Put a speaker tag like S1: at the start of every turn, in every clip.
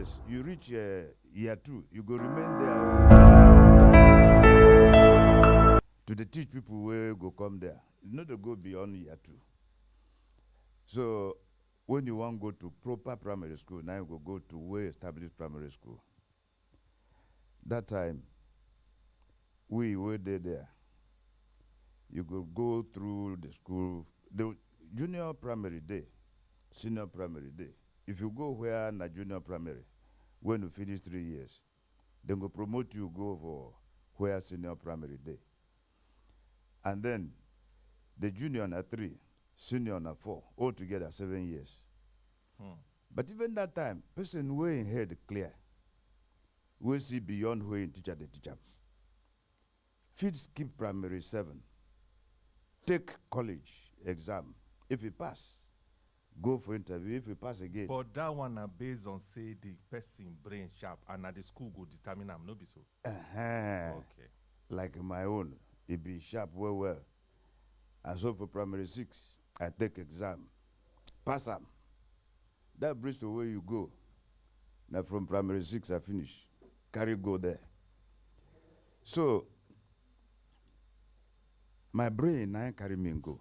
S1: years, you reach year 2, you go remain there to the teach people where go come there. You know they go beyond year 2. So when you want to go to proper primary school, now you go to well-established primary school. That time, we were there. You could go through the school, the junior primary day, senior primary day. If you go where na junior primary, when you finish 3 years, then go promote you, go for where senior primary day. And then the junior na 3, senior na 4, altogether 7 years. But even that time, person way in head clear, we see beyond where in teacher the teacher. Fit skip primary 7, take college exam. If you pass, go for interview. If you pass again.
S2: But that one are based on say the person brain sharp and at the school go determine am, no be so.
S1: Okay. Like my own, it be sharp well. And so for primary 6, I take exam, pass am. That brings to where you go. Now from primary 6 I finish, carry go there. So my brain now carry me and go.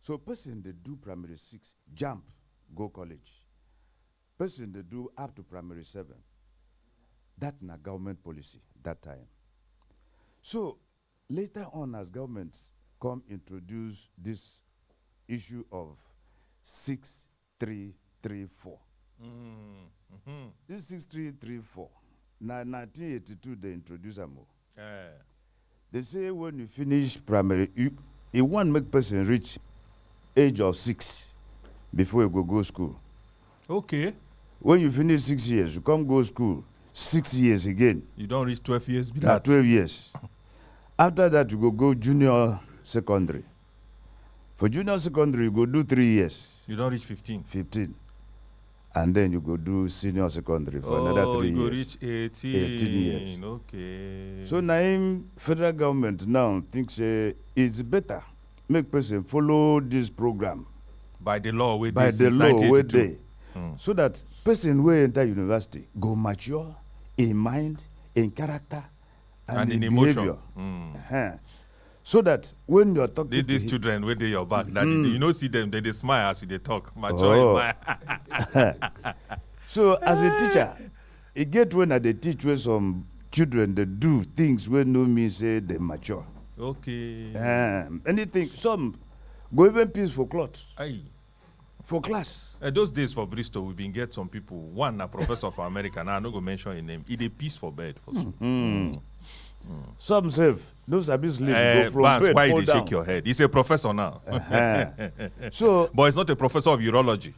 S1: So person they do primary 6, jump, go college. Person they do up to primary 7. That's na government policy that time. So later on, as governments come introduce this issue of 6334. This 6334. Now 1982 they introduce them. They say when you finish primary, you want make person reach age of 6 before you go school.
S2: Okay.
S1: When you finish 6 years, you come go school 6 years again.
S2: You don't reach 12 years. Be
S1: 12 years. After that, you go junior secondary. For junior secondary, you go do 3 years.
S2: You don't reach 15.
S1: 15. And then you go do senior secondary for another 3 years.
S2: You go reach 18.
S1: 18 years.
S2: Okay.
S1: So now, federal government now thinks it's better make person follow this program.
S2: By the law, with
S1: by the law, where they.
S2: So
S1: that person will enter university go mature in mind, in character, and in behavior. So that when you're talking
S2: these children, when they your back, that you know see them, they smile as they talk. Mature in mind.
S1: So as a teacher, it get when they teach where some children they do things where no means say they mature.
S2: Okay.
S1: Anything, some go even piece for clothes.
S2: Aye.
S1: For class.
S2: Those days for Bristol, we been get some people. One a professor for America. Now I'm not gonna mention his name. He a piece for bed for some.
S1: Some say those are sleep go from
S2: Vance,
S1: bed
S2: why
S1: fall
S2: you
S1: down.
S2: shake your head? He's a professor now.
S1: So,
S2: but he's not a professor of urology.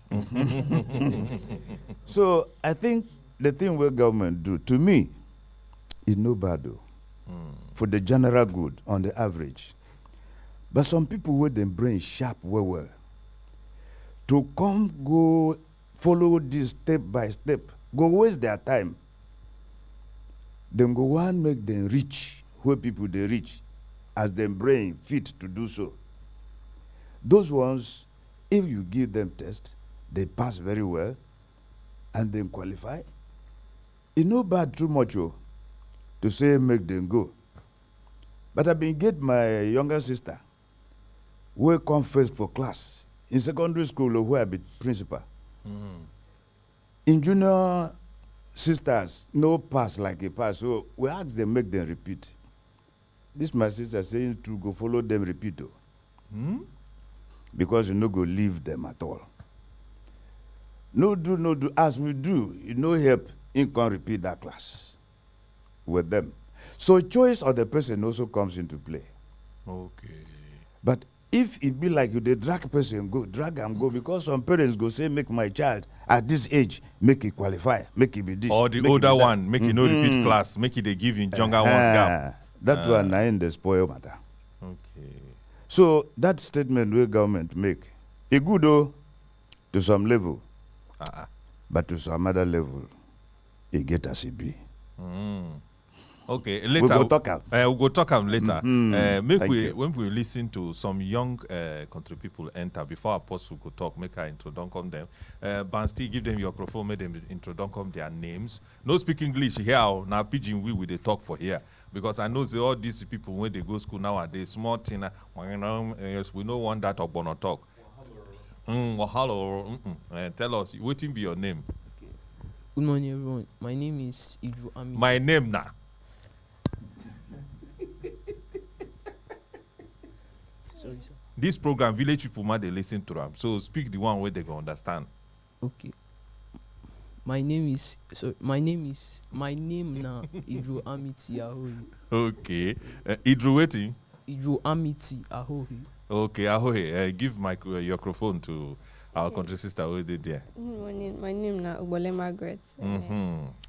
S1: So I think the thing where government do to me is no bad though. For the general good on the average. But some people with them brain sharp well. To come go follow this step by step, go waste their time. Then go one make them reach where people they reach as their brain fit to do so. Those ones, if you give them test, they pass very well and then qualify. It's no bad too much to say make them go. But I've been get my younger sister who come first for class in secondary school where I be principal. In junior sisters, no pass like a pass. So we ask them, make them repeat. This my sister saying to go follow them repeat. Because you no go leave them at all. No do. As we do, you no help, you can repeat that class with them. So choice of the person also comes into play.
S2: Okay.
S1: But if it be like you, the drag person go, drag and go, because some parents go say, make my child at this age, make it qualify, make it be this.
S2: Or the older one, make it no repeat class, make it they give in younger one's gap.
S1: That one I in the spoil matter.
S2: Okay.
S1: So that statement where government make, it good though, to some level, but to some other level, it get as it be.
S2: Okay, later.
S1: We go talk am.
S2: We'll go talk am later.
S1: Thank you.
S2: When we listen to some young country people enter before Apostle go talk, make I introduce them. Bansti, give them your microphone, make them introduce their names. No speak English here. Now pidgin we they talk for here because I know all these people when they go school nowadays smart thing. Yes, we no want that Ogbono talk. Hello. Tell us, what will be your name?
S3: Good morning, everyone. My name is Idru Amiti.
S2: My name now.
S3: Sorry, sir.
S2: This program, village people might they listen to them. So speak the one way they can understand.
S3: Okay. My name now Idru Amiti Ahohi.
S2: Okay. Idru waiting.
S3: Idru Amiti Ahohi.
S2: Okay, Ahohi. Give your microphone to our country sister who did there.
S4: My name na Ogbole Margaret.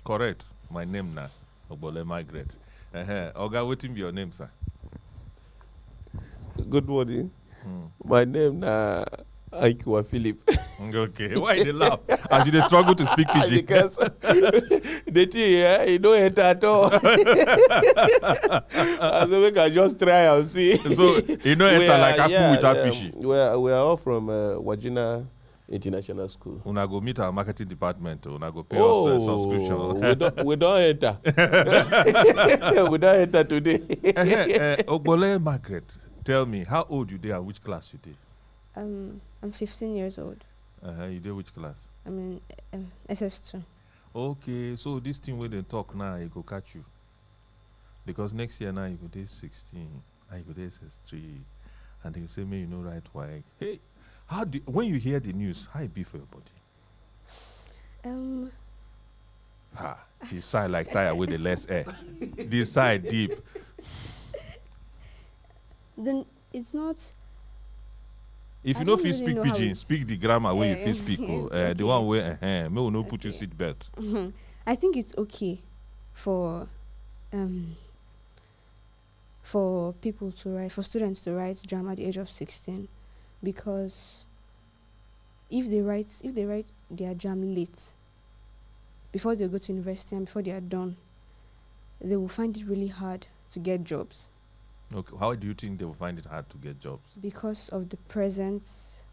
S2: Correct. My name na Ogbole Margaret. Oga, what be your name, sir?
S5: Good morning. My name na Aikiwa Philip.
S2: Okay. Why they laugh? As you they struggle to speak PG.
S5: Because the thing, you don't enter at all. I said, we can just try and see.
S2: So, you know, enter like Aku without fishy.
S5: We are all from Wajina International School.
S2: Una go meet our marketing department. Una go pay us subscription.
S5: we don't enter. We don't enter today.
S2: Ogbole Margaret, tell me, how old you there and which class you did?
S4: I'm 15 years old.
S2: You did which class?
S4: I'm in SS2.
S2: Okay, so this thing where they talk now, it go catch you. Because next year now you go day 16 and you go day SS3 and they say, me, you know right why. Hey, when you hear the news, how it be for your body? She sigh like tire with the less air. This sigh deep.
S4: Then it's not.
S2: If you
S4: I
S2: don't
S4: don't
S2: feel
S4: really
S2: speak
S4: know how
S2: pidgin,
S4: it's-
S2: speak the grammar where you
S4: Yeah,
S2: feel speak.
S4: okay.
S2: The one where me will not put you seat belt.
S4: I think it's okay for people to write, for students to write drama at the age of 16, because if they write their jam late, before they go to university and before they are done, they will find it really hard to get jobs
S2: Okay, how do you think they will find it hard to get jobs?
S4: because of the present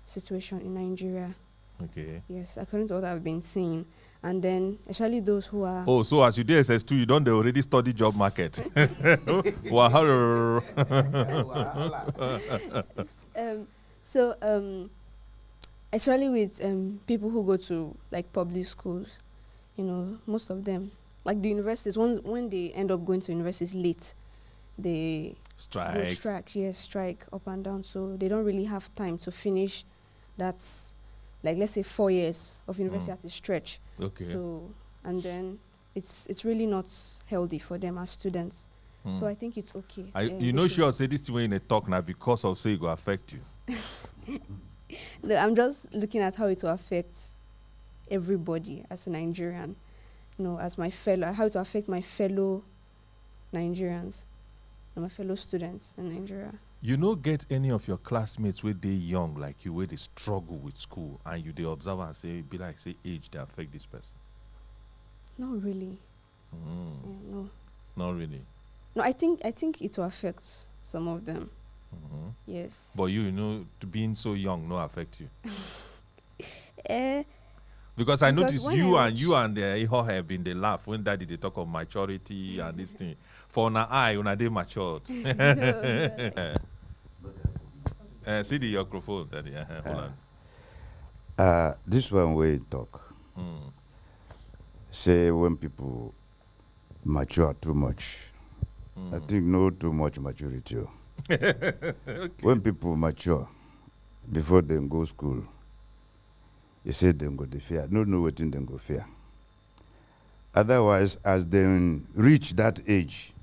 S4: situation in Nigeria.
S2: Okay.
S4: Yes, according to what I've been seeing. And then, especially those who are...
S2: Oh, so as you did SS2, you don't already study job market. Wahala.
S4: Especially with people who go to like public schools, you know, most of them, like the universities, when they end up going to universities late, they go strike up and down. So they don't really have time to finish that's like, let's say 4 years of university at a stretch.
S2: Okay.
S4: So, and then it's really not healthy for them as students. So I think it's okay.
S2: You know, sure say this thing when you talk now because of say it will affect you.
S4: No, I'm just looking at how it will affect everybody as a Nigerian. You know, as my fellow, how it will affect my fellow Nigerians and my fellow students in Nigeria.
S2: You no get any of your classmates where they young like you, where they struggle with school, and you they observe and say, be like say age they affect this person.
S4: Not really. Yeah, no.
S2: Not really.
S4: No, I think it will affect some of them. Yes.
S2: But you know, to being so young no affect you.
S4: Eh,
S2: Because I
S4: Because
S2: noticed
S4: when
S2: you
S4: I
S2: and Iho have been they laugh when daddy they talk of maturity and this thing. For una eye, una they matured. See the microphone, daddy. Hold on.
S1: This one way talk. Say when people mature too much. I think no too much maturity. When people mature, before they go school, you say they go the fear. No know what they go fear. Otherwise, as they reach that age,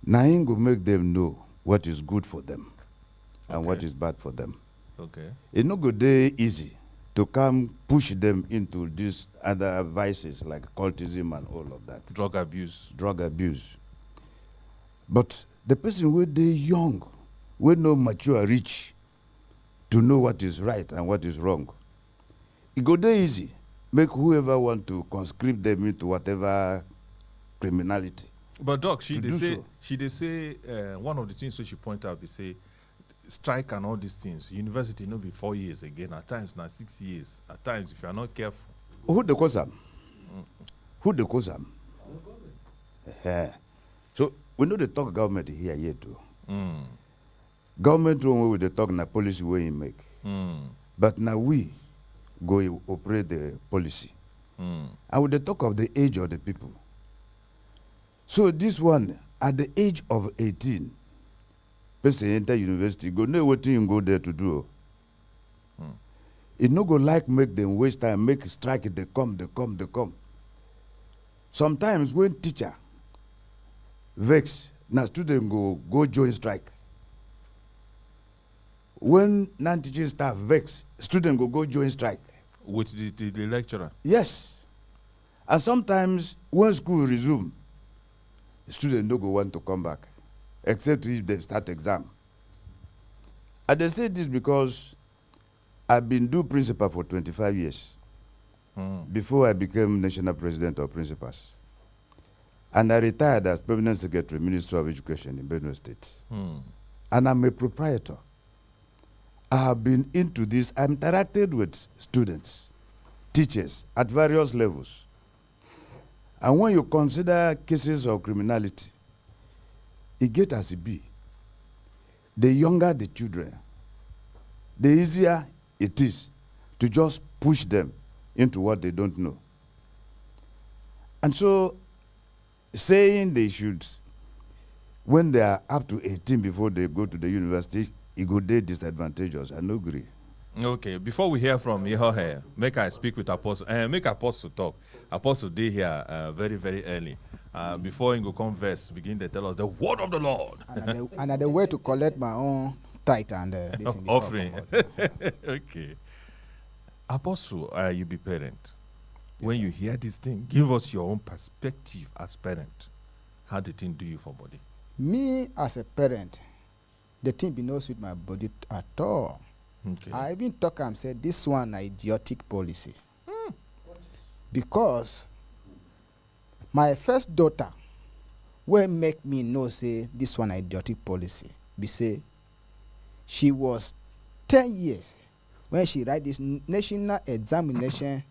S1: nothing will make them know what is good for them and what is bad for them.
S2: Okay.
S1: It's not good day easy to come push them into these other vices like cultism and all of that,
S2: Drug abuse.
S1: drug abuse. But the person where they young, will no mature reach to know what is right and what is wrong. It go there easy. Make whoever want to conscript them into whatever criminality.
S2: But Doc, she
S1: to
S2: they
S1: do
S2: say
S1: so.
S2: one of the things which she point out, they say strike and all these things. University no be 4 years again. At times now 6 years. At times, if you are not careful.
S1: Who the cause am? Who the cause am? So we know the talk government here yet too. Government one way they talk na policy way he make. But now we go operate the policy. And with the talk of the age of the people. So this one, at the age of 18, person enter university, go know what you go there to do. It no go like make them waste time, make strike it, they come. Sometimes when teacher vex, now student go join strike. When non-teaching staff vex, student go join strike.
S2: With the lecturer.
S1: Yes. And sometimes when school resume, the student no go want to come back, except if they start exam. And they say this because I've been principal for 25 years before I became national president of principals. And I retired as permanent secretary, Minister of Education in Benue State. And I'm a proprietor. I have been into this. I interacted with students, teachers at various levels. And when you consider cases of criminality, it gets as it be. The younger the children, the easier it is to just push them into what they don't know. And so, saying they should, when they are up to 18 before they go to the university, it go dey disadvantageous. I no agree.
S2: Okay, before we hear from Yehohe, make I speak with Apostle. Make Apostle talk. Apostle dey here very, very early. Before he go converse, begin to tell us the word of the Lord.
S6: And the way to collect my own tithe and this thing before
S2: Offering. Okay. Apostle, you be parent. When you hear this thing, give us your own perspective as parent. How the thing do you for body?
S6: Me as a parent, the thing be no sweet my body at all.
S2: Okay.
S6: I even talk and say this one na idiotic policy. Because my first daughter will make me know say this one na idiotic policy. Be say she was 10 years when she write this national examination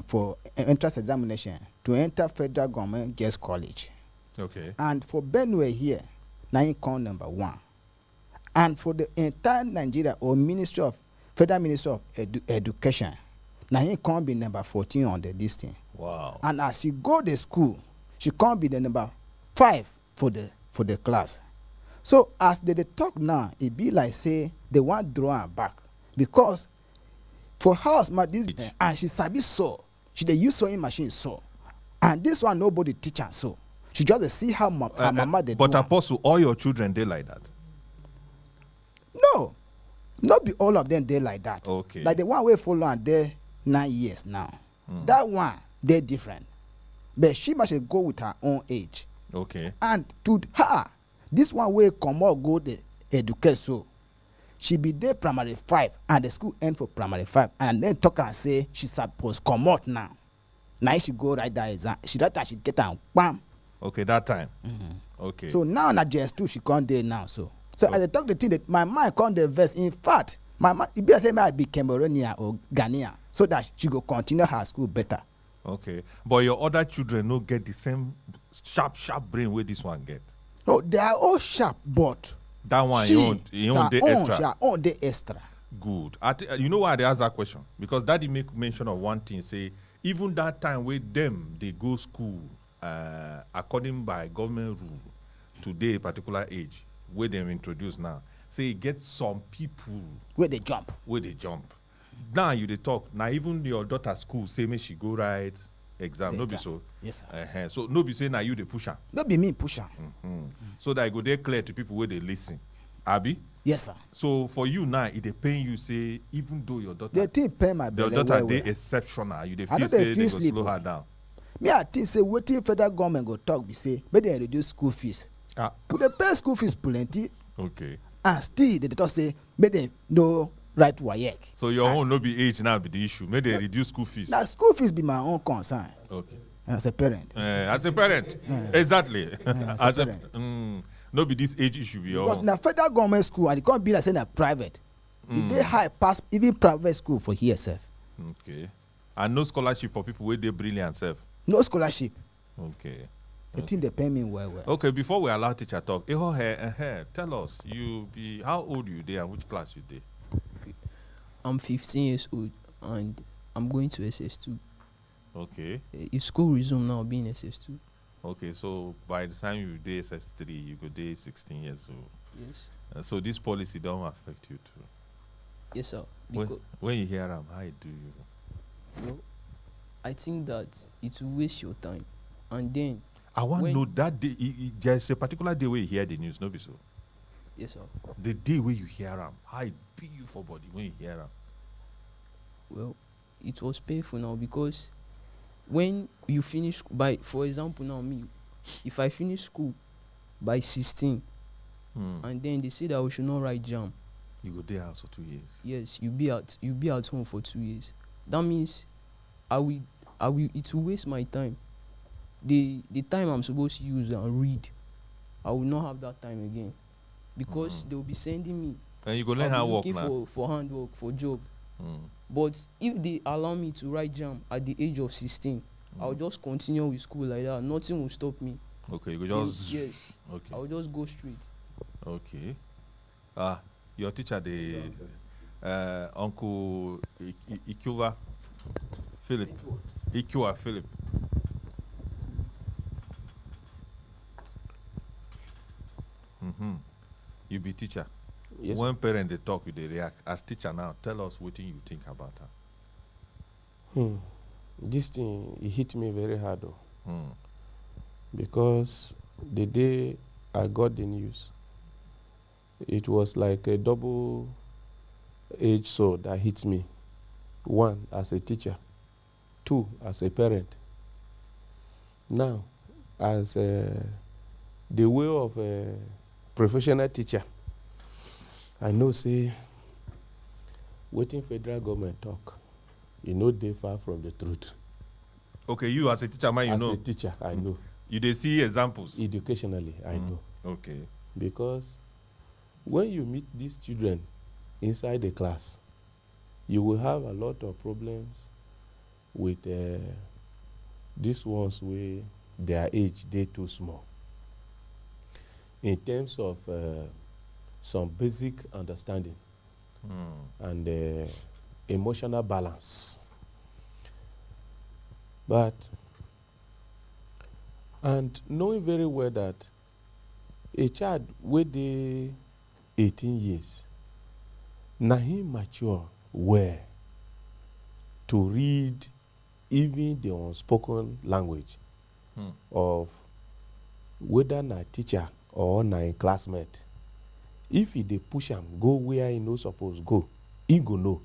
S6: for entrance examination to enter federal government girls college.
S2: Okay.
S6: And for Benue here, now he come number 1. And for the entire Nigeria or Federal Ministry of Education, now he can't be number 14 on the listing.
S2: Wow.
S6: And as she go to school, she can't be the number 5 for the class. So as they talk now, it be like say they want draw her back because for house this and she sabi sew. She dey use sewing machine sew, and this one nobody teach her sew. She just dey see how her mama dey do.
S2: But Apostle, all your children they like that.
S6: No, not be all of them dey like that.
S2: Okay.
S6: Like the one wey follow am dey 9 years now. That one dey different, but she must go with her own age.
S2: Okay.
S6: And to her, this one wey comot go dey educate so. She be there primary 5 and the school end for primary 5 and then talk and say she suppose come out now. Now she go write that exam. She write that she get am bam.
S2: Okay, that time. Okay.
S6: So now na JS2 she come there now so. So as I talk the thing that my mind come the verse. In fact, my mind it be say I be Cameroonian or Ghanaian so that she go continue her school better.
S2: Okay. But your other children no get the same sharp brain where this one get.
S6: No, they are all sharp, but
S2: that one you own the extra.
S6: She own the extra.
S2: Good. You know why they ask that question? Because Daddy make mention of one thing. Say even that time where they go school according by government rule to their particular age where they introduce now. Say get some people
S6: where they jump.
S2: Now you they talk. Now even your daughter school say me she go write exam.
S6: The
S2: No be
S6: exam.
S2: so.
S6: Yes, sir.
S2: So no be say now you the pusher.
S6: No be me push am.
S2: So that I go there clear to people where they listen. Abi?
S6: Yes, sir.
S2: So for you now, it dey pain you say even though your daughter
S6: The thing pay my
S2: your
S6: belly
S2: daughter
S6: well,
S2: dey
S6: well.
S2: exceptional, you dey
S6: I
S2: feel
S6: no
S2: say
S6: dey
S2: they
S6: feel
S2: go
S6: sleep,
S2: slow
S6: oh.
S2: her down.
S6: Me I think say wetin federal government go talk be say make dem reduce school fees.
S2: Ah,
S6: We dey pay school fees plenty
S2: okay.
S6: and still they dey talk say make dem no write WAEC.
S2: So your own no be age now be the issue. Make they reduce school fees.
S6: Na school fees be my own concern.
S2: Okay.
S6: as a parent.
S2: As a parent, exactly.
S6: As a parent.
S2: No be this age issue be
S6: Because
S2: all.
S6: na federal government school and it can't be like saying na private. E dey high pass even private school for here sef.
S2: Okay. And no scholarship for people where they brilliant self.
S6: No scholarship.
S2: Okay.
S6: The thing dey pay me well well.
S2: Okay, before we allow teacher talk, tell us, how old you dey and which class you dey?
S3: I'm 15 years old and I'm going to SS2.
S2: Okay.
S3: If school resume now, I'll be in SS2.
S2: Okay, so by the time you dey SS3, you go dey 16 years old.
S3: Yes.
S2: So this policy don't affect you too.
S3: Yes, sir.
S2: When you hear them, how do you?
S3: Well, I think that it will waste your time. And then,
S2: I want to know that day. There's a particular day where you hear the news, no be so.
S3: yes, sir.
S2: The day where you hear them, how it be you for body when you hear them.
S3: Well, it was painful now because when you finish for example now me, if I finish school by 16 and then they say that we should not write JAMB,
S2: You go there house for 2 years.
S3: yes, you be at home for 2 years. That means it will waste my time. The time I'm supposed to use and read, I will not have that time again because they will be sending me.
S2: And you go learn how to work now.
S3: Looking for handwork, for job. But if they allow me to write JAMB at the age of 16, I'll just continue with school like that. Nothing will stop me.
S2: Okay, you go just.
S3: Yes.
S2: Okay.
S3: I'll just go straight.
S2: Okay. Your teacher, the Uncle Ikiwa Philip. Ikiwa Philip. You be teacher.
S5: Yes.
S2: When parent they talk, you they react. As teacher now, tell us what you think about her.
S5: This thing, it hit me very hard though. Because the day I got the news, it was like a double-edged sword that hit me. One, as a teacher. Two, as a parent. Now, as the way of a professional teacher, I know say, waiting federal government talk, you know they far from the truth.
S2: Okay, you as a teacher, man, you
S5: as
S2: know.
S5: a teacher, I know.
S2: You they see examples.
S5: Educationally, I know.
S2: Okay.
S5: Because when you meet these children inside the class, you will have a lot of problems with these ones where their age they too small. In terms of some basic understanding and emotional balance. And knowing very well that a child with the 18 years, now he mature well to read even the unspoken language of whether na teacher or na a classmate. If he dey push am go where he no suppose go, he go know.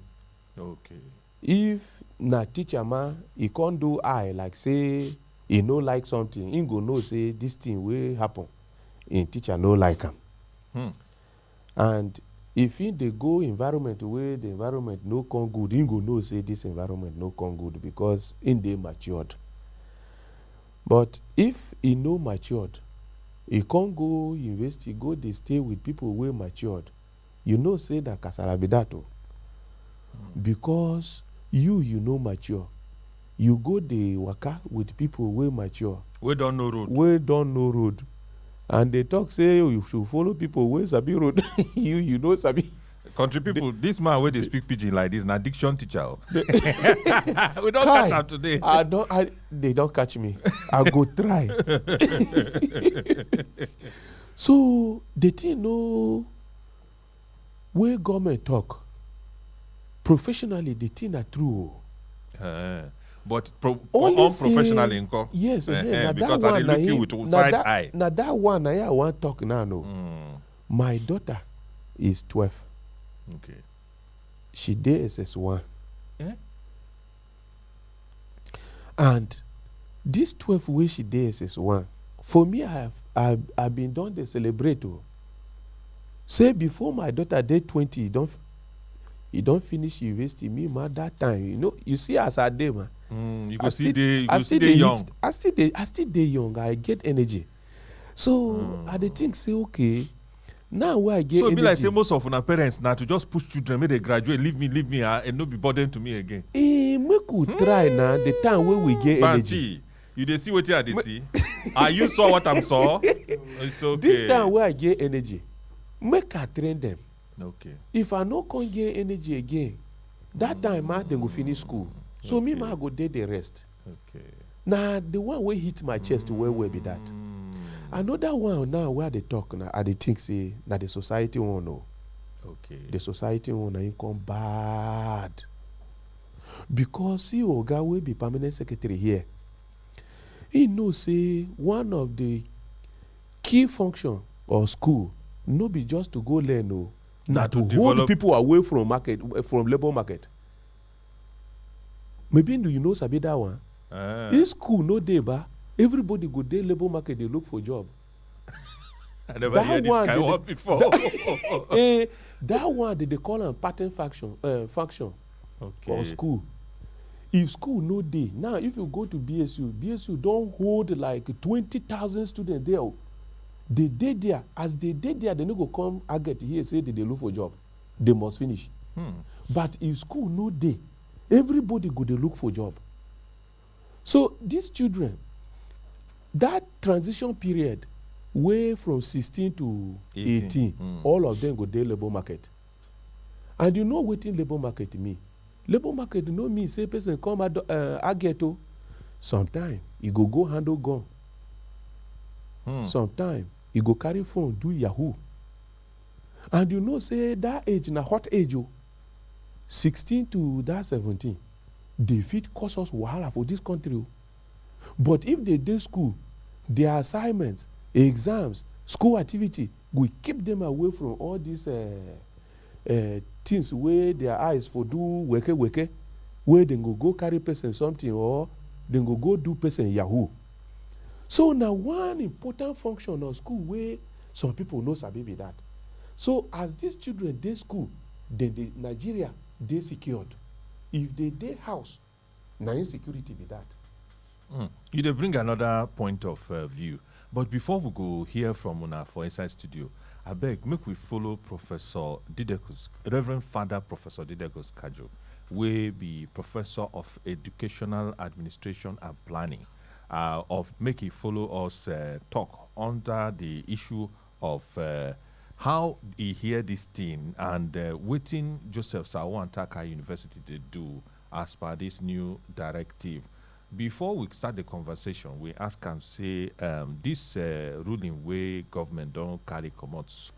S2: Okay.
S5: If na teacher man, he can't do eye like say he no like something, he go know say this thing will happen. In teacher no like am. And if he dey go environment where the environment no come good, he go know say this environment no come good because he dey matured. But if he no matured, he can't go university, go dey stay with people wey matured. You know say that kasala be that o. Because you no mature. You go dey waka with people wey mature.
S2: We don't know road.
S5: Wey don't know road. And they talk say you should follow people wey sabi road. you know sabi.
S2: Country people, this man where they speak pidgin like this, na diction teacher. We don't catch him today.
S5: They don't catch me. I go try. So the thing no where government talk. Professionally, the thing are true.
S2: But
S5: say,
S2: unprofessionally, inco.
S5: Yes,
S2: because I dey looking with side eye.
S5: Now that one, I want talk now. No, my daughter is 12.
S2: Okay.
S5: She did SS1.
S2: Yeah.
S5: And this 12 way she did SS1, for me, I've been done the celebrate. Say before my daughter did 20, you don't finish university, me man that time, you know, you see as I dey man.
S2: You go see the young.
S5: I still dey young. I get energy. So I dey think say okay, now where I get
S2: so
S5: energy.
S2: So be like say most of our parents now to just push children, make they graduate, leave me, and no be burden to me again.
S5: Make we try now the time where we get energy.
S2: You dey see what I dey see? Are you saw what I'm saw? It's okay.
S5: This time where I get energy, make I train them.
S2: Okay.
S5: If I no come get energy again, that time man they go finish school. So me ma go dey the rest.
S2: Okay.
S5: Now the one wey hit my chest well be that. Another one now where they talk now, I dey think say na the society won't know.
S2: Okay.
S5: The society won't income bad. Because see Oga will be permanent secretary here. He knows say one of the key function of school no be just to go learn, no, na to hold people away from market, from labor market. Maybe do you know sabi that one? If school no dey ba, everybody go dey labor market dey look for job.
S2: I never heard this kind of before.
S5: That one they call am pattern function for school. If school no dey, now if you go to BSU don hold like 20,000 students there. They dey there. As they dey there, they no go come agate here say they look for job. They must finish. But if school no dey, everybody go dey look for job. So these children, that transition period, way from 16 to 18, all of them go dey labor market. And you know wetin labor market mean? Labor market no mean say person come agate. Sometimes he go handle gun. Sometimes he go carry phone do yahoo. And you know say that age na hot age. 16 to that 17, they fit cause us wahala for this country. But if they dey school, their assignments, exams, school activity will keep them away from all these things where their eyes for do weke, where they go carry person something or they go do person yahoo. So now one important function of school where some people know sabi be that. So as these children dey school, then Nigeria dey secured. If they dey house, na insecurity be that.
S2: You dey bring another point of view. But before we go hear from una for Inside Studio, I beg make we follow Professor Didekos, Reverend Father Professor Didekos Kajo, wey be Professor of Educational Administration and Planning. Of make he follow us talk under the issue of how he hear this thing and wetin Joseph Sawo Antaka University they do as per this new directive. Before we start the conversation, we ask and say this ruling way government don't carry commots.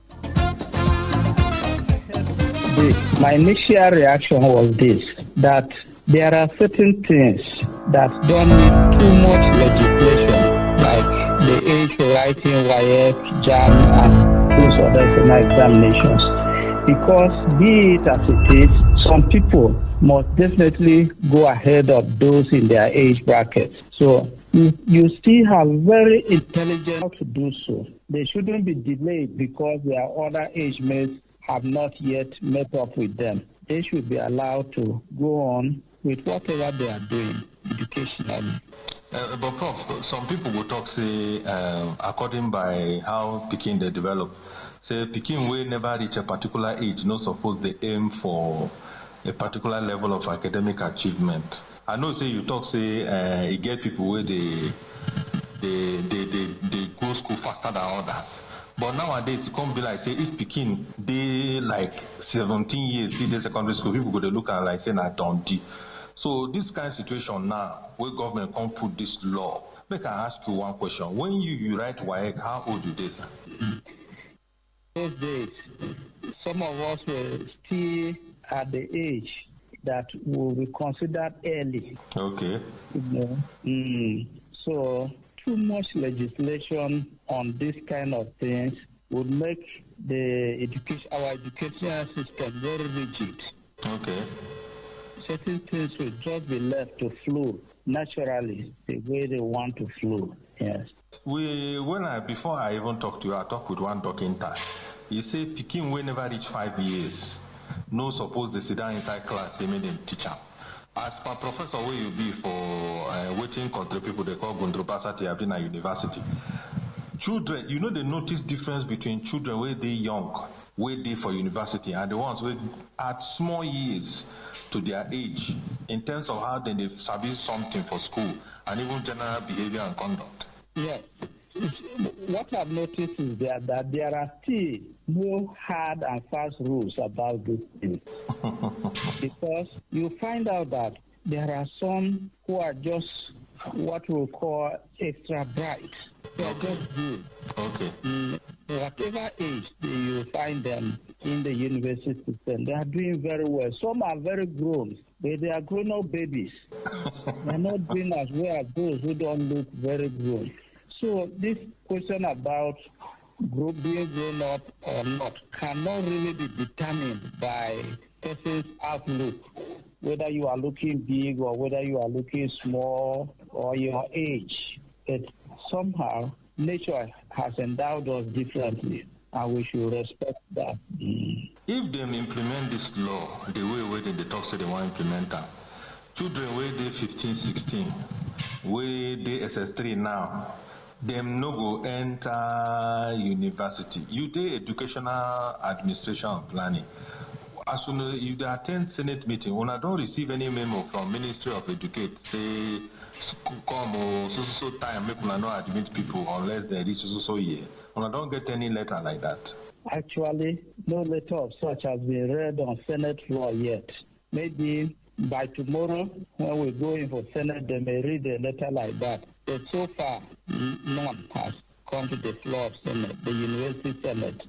S7: My initial reaction was this, that there are certain things that don't need too much legislation, like the age for writing WAEC, JAM, and those other examinations. Because be it as it is, some people must definitely go ahead of those in their age brackets. So you still have very intelligent how to do so. They shouldn't be delayed because their other age mates have not yet met up with them. They should be allowed to go on with whatever they are doing educationally.
S8: But Prof, some people will talk, say, according by how Peking they develop, say Peking will never reach a particular age, no suppose they aim for a particular level of academic achievement. I know, say you talk, say you get people where they go school faster than others. But nowadays it can't be like, say, if Peking they like 17 years, see the secondary school, people go to look at like saying I don't do. So this kind of situation now, where government can't put this law. Make I ask you one question. When you write WAEC, how old you dey, sir?
S7: Those days, some of us were still at the age that will be considered early.
S8: Okay.
S7: You know? So too much legislation on this kind of things would make our educational system very rigid.
S8: Okay.
S7: Certain things will just be left to flow naturally the way they want to flow. Yes.
S8: Before I even talk to you, I talk with one doctor. He say Peking will never reach 5 years. no suppose they sit down inside class, they make them teach am. As per professor where you be for waiting country people they call Gundrupasati have been at university. Children, you know they notice difference between children where they young, where they for university, and the ones where at small years to their age in terms of how they sabi something for school and even general behavior and conduct.
S7: Yes. What I've noticed is that there are still no hard and fast rules about these things. Because you find out that there are some who are just what we call extra bright. They are just good.
S8: Okay.
S7: Whatever age you find them in the university system, they are doing very well. Some are very grown, but they are grown-up babies. They are not doing as well as those who don't look very grown. So this question about being grown up or not cannot really be determined by person's outlook, whether you are looking big or whether you are looking small or your age. But somehow nature has endowed us differently, and we should respect that.
S8: If they implement this law the way they talk say they want to implement them, children where they 15, 16, where they SS3 now, them no go enter university. You do educational administration and planning. As soon as you attend Senate meeting, when I don't receive any memo from Ministry of Education, say come or so time make una not admit people unless they reach so year. When I don't get any letter like that.
S7: Actually, no letter of such has been read on Senate floor yet. Maybe by tomorrow, when we go in for Senate, they may read a letter like that. But so far, none has come to the floor of Senate, the University Senate.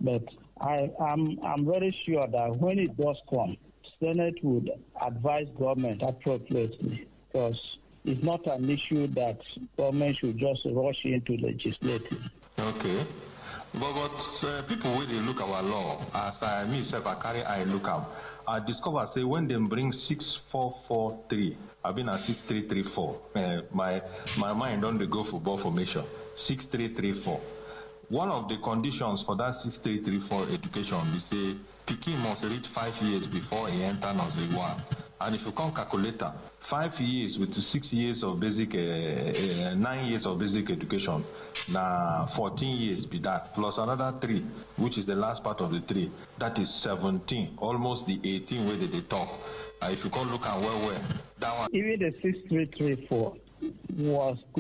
S7: But I'm very sure that when it does come, Senate would advise government appropriately, because it's not an issue that government should just rush into legislating.
S8: Okay. But people when they look our law, as I myself, I carry I look up, I discover say when they bring 6443, I've been at 6334. My mind don't go for ball formation. 6334. One of the conditions for that 6334 education is say Pikin must reach 5 years before he enter nursery 1. And if you come calculator, 5 years with 6 years of basic, 9 years of basic education, now 14 years be that, plus another 3, which is the last part of the 3, that is 17, almost the 18 where they talk. If you can look at where, that one.
S7: Even the 6334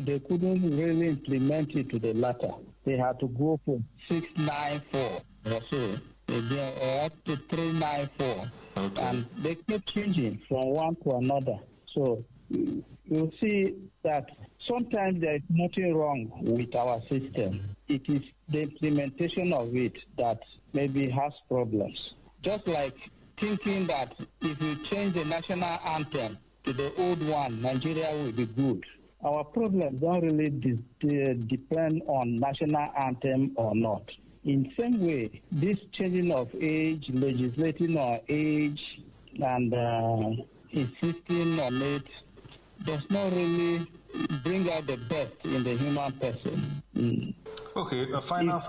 S7: they couldn't really implement it to the latter. They had to go for 694 or so, again, or up to 394.
S8: Okay.
S7: And they kept changing from one to another. So you'll see that sometimes there is nothing wrong with our system. It is the implementation of it that maybe has problems. Just like thinking that if you change the national anthem to the old one, Nigeria will be good. Our problems don't really depend on national anthem or not. In same way, this changing of age, legislating on age, and insisting on it does not really bring out the best in the human person.
S8: Okay, final.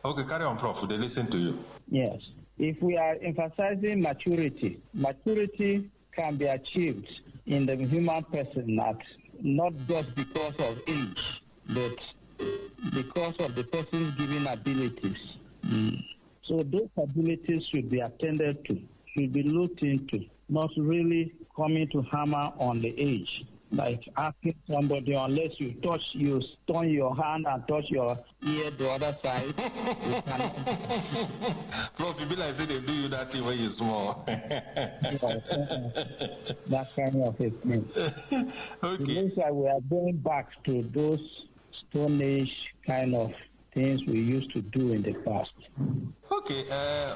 S8: Okay, carry on, Prof. They listen to you.
S7: Yes. If we are emphasizing maturity can be achieved in the human person, not just because of age, but because of the person's given abilities. So those abilities should be attended to, should be looked into, not really coming to hammer on the age. Like asking somebody, unless you turn your hand and touch your ear the other side, you cannot.
S8: Prof, you be like say they do you that thing when you're small.
S7: That kind of a thing.
S8: Okay.
S7: It looks like we are going back to those Stone Age kind of things we used to do in the past.
S8: Okay,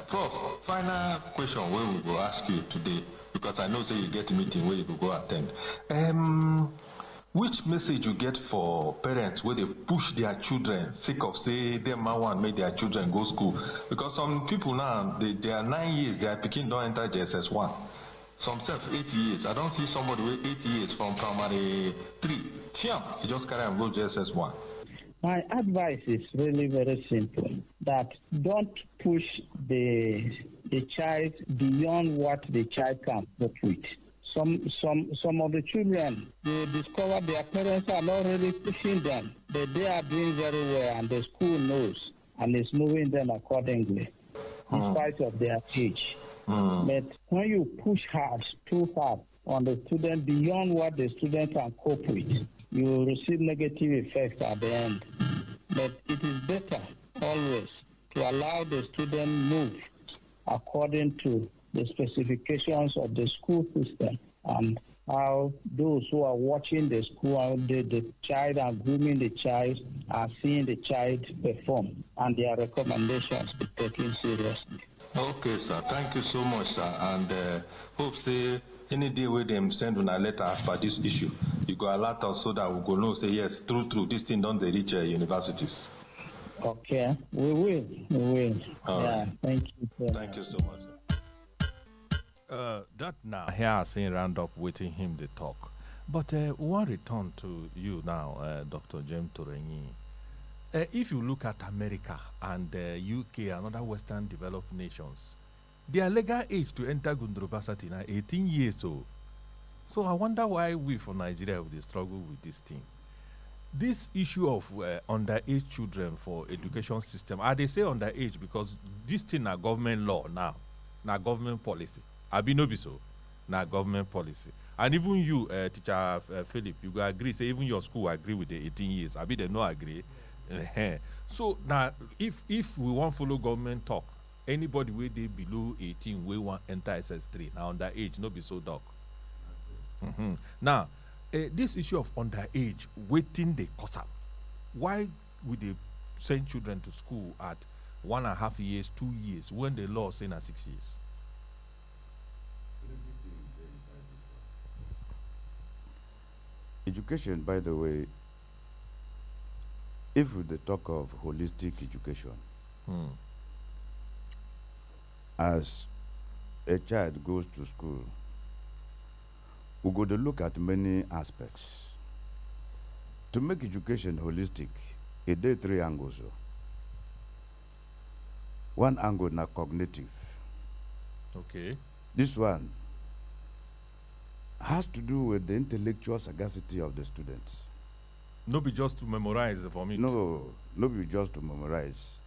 S8: Prof, final question where we will ask you today, because I know say you get a meeting where you will go attend. Which message you get for parents where they push their children, sick of say them man want make their children go school? Because some people now, they are 9 years, their picking don't enter JSS1. Some self 8 years. I don't see somebody with 8 years from primary 3. Sure, you just carry and go JSS1.
S7: My advice is really very simple, that don't push the the child beyond what the child can cope with. Some of the children, they discover their parents are not really pushing them, but they are doing very well, and the school knows and is moving them accordingly, in spite of their age. But when you push hard, too hard on the student beyond what the student can cope with, you will receive negative effects at the end. But it is better always to allow the student move according to the specifications of the school system and how those who are watching the school, the child and grooming the child are seeing the child perform, and their recommendations be taken seriously.
S8: Okay, sir. Thank you so much, sir. And hope say any day where them send on a letter as per this issue, you go alert us so that we go know say yes, true, this thing don't they reach universities.
S7: Okay, we will. Yeah, thank you. Sir.
S8: Thank you so much, sir.
S2: That now here I saying round up waiting him the talk. But we want to return to you now, Dr. James Torenyi. If you look at America and UK and other Western developed nations, their legal age to enter university now 18 years old. So I wonder why we for Nigeria will struggle with this thing. This issue of underage children for education system, they say underage because this thing na government law now, na government policy. Abi no be so, na government policy. And even you, teacher Philip, you go agree, say even your school agree with the 18 years. Abi they no agree. So now, if we want follow government talk, anybody wey dey below 18 wey want enter SS3 now underage no be so dark. Now, this issue of underage waiting dey cause am. Why would they send children to school at 1.5 years, 2 years when the law say na 6 years?
S1: Education, by the way, if we talk of holistic education, as a child goes to school, we go to look at many aspects. To make education holistic, it there 3 angles. One angle na cognitive.
S2: Okay.
S1: This one has to do with the intellectual sagacity of the students.
S2: No be just to memorize for me.
S1: No be just to memorize.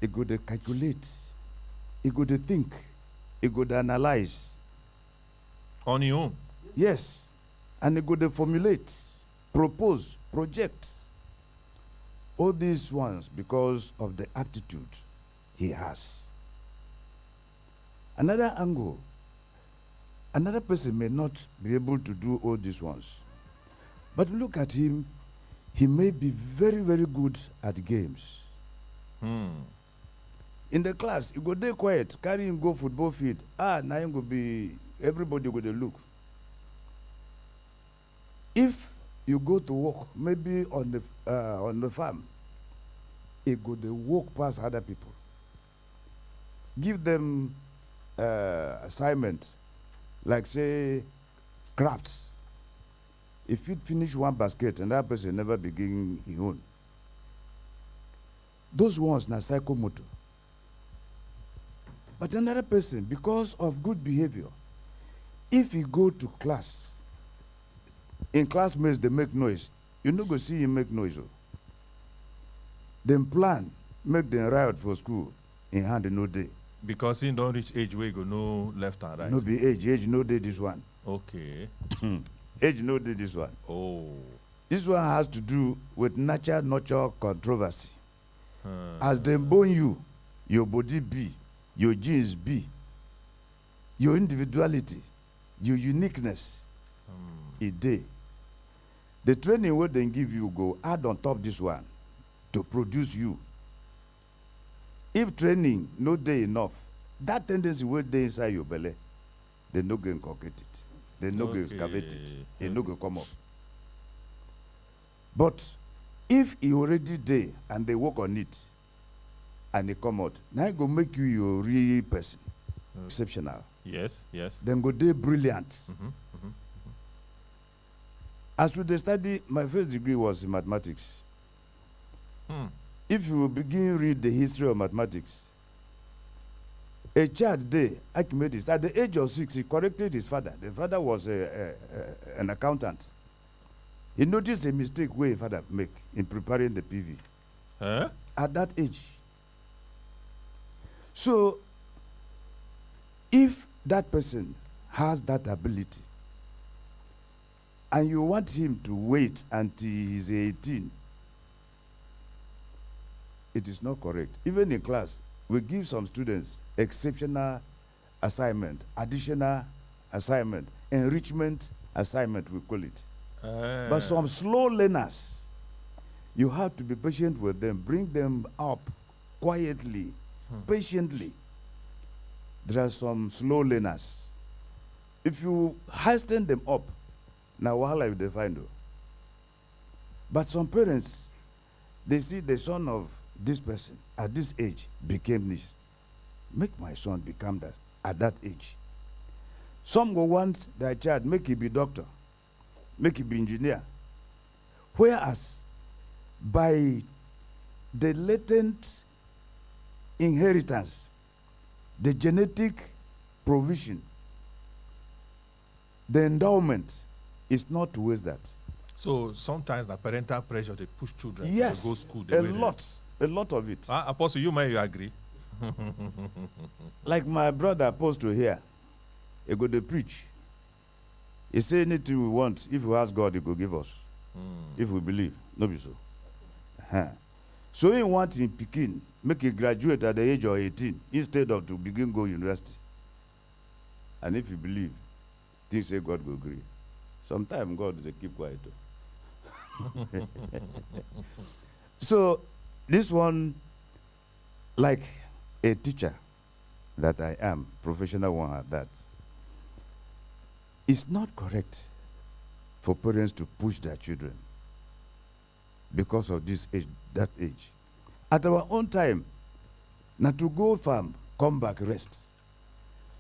S1: It go to calculate. It go to think. It go to analyze.
S2: On your own?
S1: Yes. And it go to formulate, propose, project. All these ones because of the aptitude he has. Another angle, another person may not be able to do all these ones. But look at him, he may be very, very good at games. In the class, you go there quiet, carry him go football field. Now him go be, everybody go there look. If you go to work, maybe on the farm, he go there walk past other people. Give them assignment, like say, crafts. If you finish one basket and that person never begin his own, those ones na psychomotor. But another person, because of good behavior, if he go to class, in classmates they make noise, you no go see him make noise. Them plan, make them riot for school, in hand no day.
S2: Because he don't reach age where you go no left and right.
S1: No be age no day this one.
S2: Okay.
S1: Age no day this one.
S2: Oh.
S1: This one has to do with nurture controversy. As them born you, your body be, your genes be, your individuality, your uniqueness, a day. The training what they give you go add on top this one to produce you. If training no day enough, that tendency will day inside your belly, they no go inculcate it. They no go excavate it. It no go come up. But if he already there and they work on it and they come out, now it go make you your real person. Exceptional.
S2: Yes.
S1: Then go there brilliant. As with the study, my first degree was in mathematics. If you begin read the history of mathematics, A child there, Archimedes, at the age of 6, he corrected his father. The father was an accountant. He noticed a mistake where his father make in preparing the PV.
S2: Huh?
S1: At that age. So, if that person has that ability, and you want him to wait until he's 18, it is not correct. Even in class, we give some students exceptional assignment, additional assignment, enrichment assignment, we call it. But some slow learners, you have to be patient with them, bring them up quietly, patiently. There are some slow learners. If you hasten them up, now wahala you define though. But some parents, they see the son of this person at this age became this. Make my son become that at that age. Some will want their child, make he be doctor, make he be engineer. Whereas by the latent inheritance, the genetic provision, the endowment is not to waste that.
S2: So sometimes the parental pressure, they push children
S1: Yes,
S2: to go school.
S1: a lot of it.
S2: Apostle, you may agree.
S1: Like my brother Apostle here, he go to preach. He say anything we want, if we ask God, he will give us. If we believe, no be so. So he want in Pekin, make him graduate at the age of 18 instead of to begin go university. And if you believe, things say God will agree. Sometimes God they keep quiet. So this one, like a teacher that I am, professional one at that, it's not correct for parents to push their children because of this age, that age. At our own time, not to go farm, come back, rest.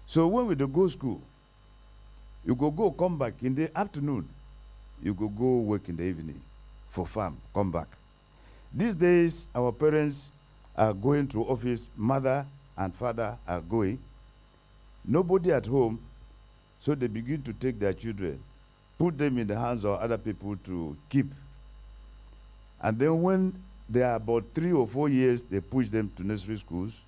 S1: So when we do go school, you go, come back in the afternoon, you go work in the evening for farm, come back. These days, our parents are going to office, mother and father are going. Nobody at home, so they begin to take their children, put them in the hands of other people to keep. And then when they are about 3 or 4 years, they push them to nursery schools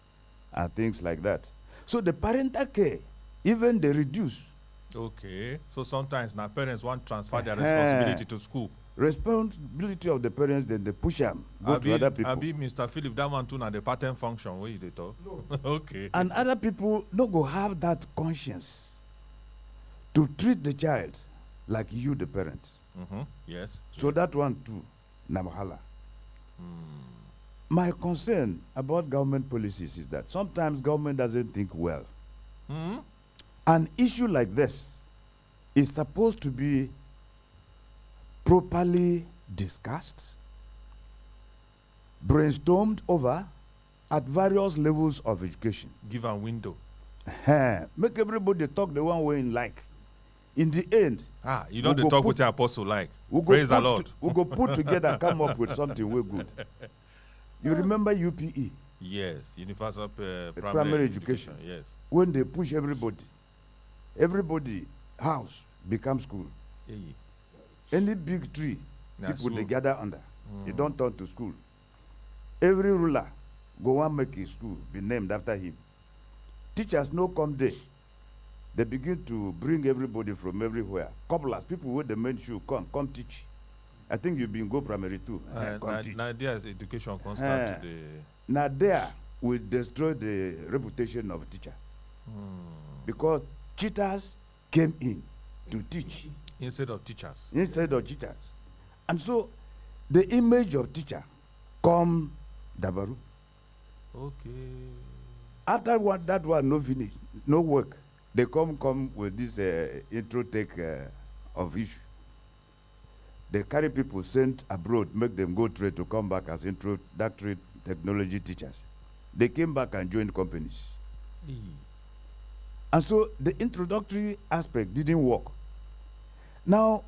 S1: and things like that. So the parental care, even they reduce.
S2: Okay. So sometimes now parents want to transfer their responsibility to school.
S1: Responsibility of the parents, then they push them, go to other people.
S2: Abi Mr. Philip, that one too na the pattern function where they talk. No. Okay.
S1: And other people no go have that conscience to treat the child like you, the parent.
S2: Yes.
S1: So that one too, namahala. My concern about government policies is that sometimes government doesn't think well. An issue like this is supposed to be properly discussed, brainstormed over at various levels of education.
S2: Give a window.
S1: Make everybody talk the one way in like. In the end,
S2: you don't talk with your apostle like. Praise the Lord.
S1: We go put together, come up with something way good. You remember UPE?
S2: Yes, Universal
S1: Primary Education.
S2: Yes.
S1: When they push everybody house becomes school.
S2: Hey.
S1: Any big tree,
S2: That's
S1: people they
S2: so.
S1: gather under. It don't turn to school. Every ruler go and make his school be named after him. Teachers no come there. They begin to bring everybody from everywhere. Cobblers, people with the main shoe, come teach. I think you've been go primary too. Come teach.
S2: Now there's education constant to the.
S1: Now there will destroy the reputation of teacher. Because cheaters came in to teach.
S2: Instead of teachers.
S1: And so the image of teacher come dabaru.
S2: Okay.
S1: After that one no finish, no work. They come with this intro take of issue. They carry people sent abroad, make them go trade to come back as introductory technology teachers. They came back and joined companies. And so the introductory aspect didn't work. Now,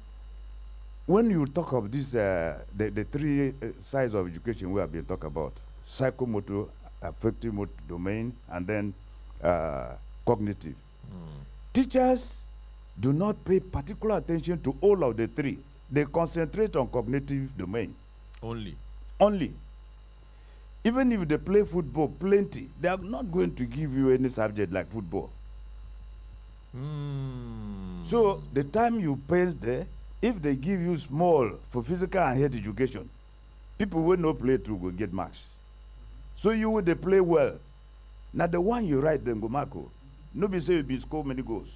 S1: when you talk of this, the three sides of education we have been talking about, psychomotor, affective motor domain, and then cognitive. Teachers do not pay particular attention to all of the three. They concentrate on cognitive domain only. Even if they play football plenty, they are not going to give you any subject like football. So the time you spend there, if they give you small for physical and health education, people will not play through will get marks. So you will they play well. Now the one you write them go Marco. Nobody say you be score many goals.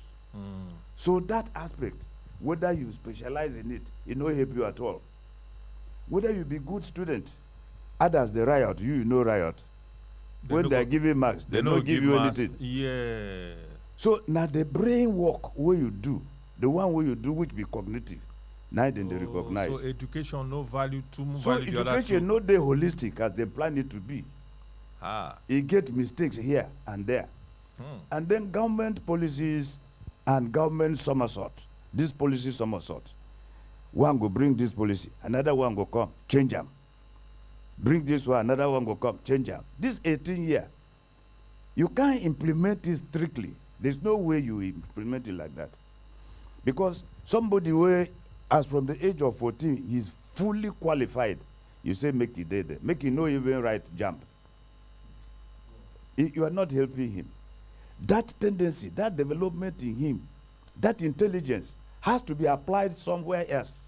S1: So that aspect, whether you specialize in it, it no help you at all. Whether you be good student, others they riot, you know riot. When they are giving marks, they don't give you
S2: marks.
S1: anything.
S2: Yeah.
S1: So now the brain work where you do, the one where you do which be cognitive, now then they recognize.
S2: So education no value too much.
S1: So education no they holistic as they plan it to be. It get mistakes here and there. And then government policies and government somersault. This policy somersault. One go bring this policy, another one go come, change them. Bring this one, another one go come, change them. This 18 year, you can't implement it strictly. There's no way you implement it like that. Because somebody who, as from the age of 14, he's fully qualified. You say make it there. Make it no even right jump. You are not helping him. That tendency, that development in him, that intelligence has to be applied somewhere else,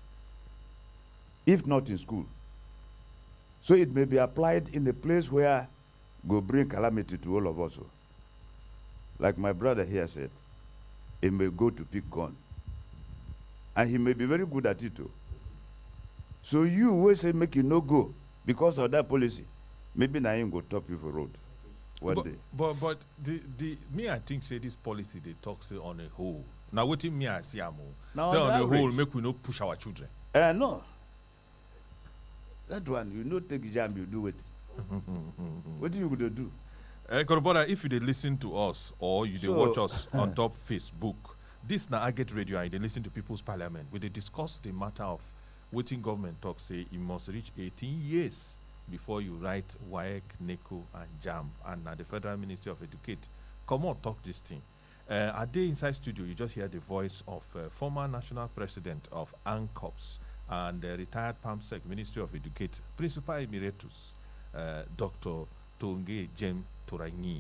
S1: if not in school. So it may be applied in a place where go bring calamity to all of us. Like my brother here said, he may go to pick gun. And he may be very good at it too. So you will say make you no go because of that policy. Maybe now him go top you for road one day.
S2: But the me I think say this policy they talk say on a whole. Now what me I see am
S1: now
S2: say on
S1: the
S2: the whole
S1: average.
S2: make we no push our children.
S1: No. That one, you no take jam, you do it. What do you going to do?
S2: Korobora, if you dey listen to us or you dey
S1: So,
S2: watch us on top Facebook, this na Agate Radio and you dey listen to People's Parliament. We dey discuss the matter of wetin government talk say you must reach 18 years before you write WAEC, NECO and JAMB, and na the Federal Ministry of Education come on talk this thing. At the inside studio, you just hear the voice of former national president of ANCOPS and retired PAMSEC Ministry of Education, Principal Emeritus, Dr. Tonge Jem Toranyi.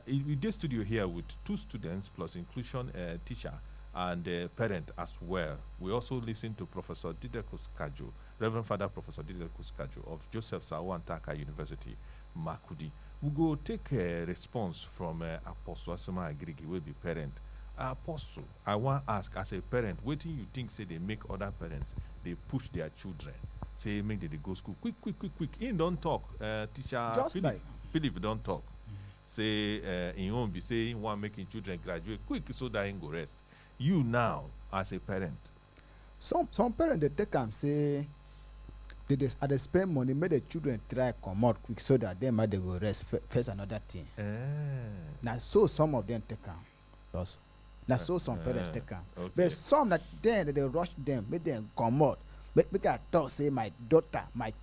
S2: We did studio here with 2 students plus inclusion teacher and parent as well. We also listen to Professor Dider Kuskajo, Reverend Father Professor Dider Kuskajo of Joseph Sawan Taka University, Makudi. We go take a response from Apostle Asama Agrigi, will be parent. Apostle, I want to ask as a parent, what do you think say they make other parents, they push their children, say make they go school, quick. In don't talk, teacher
S6: Just
S2: Philip don't talk. Say he won't be saying want making children graduate quick so that he go rest. You now as a parent.
S6: Some parents they take and say they spend money, make the children try come out quick so that they might they go rest first another thing. Now so some of them take also. Now so some parents take
S2: okay.
S6: But some that then they rush them, make them come out. Make I talk say my daughter, my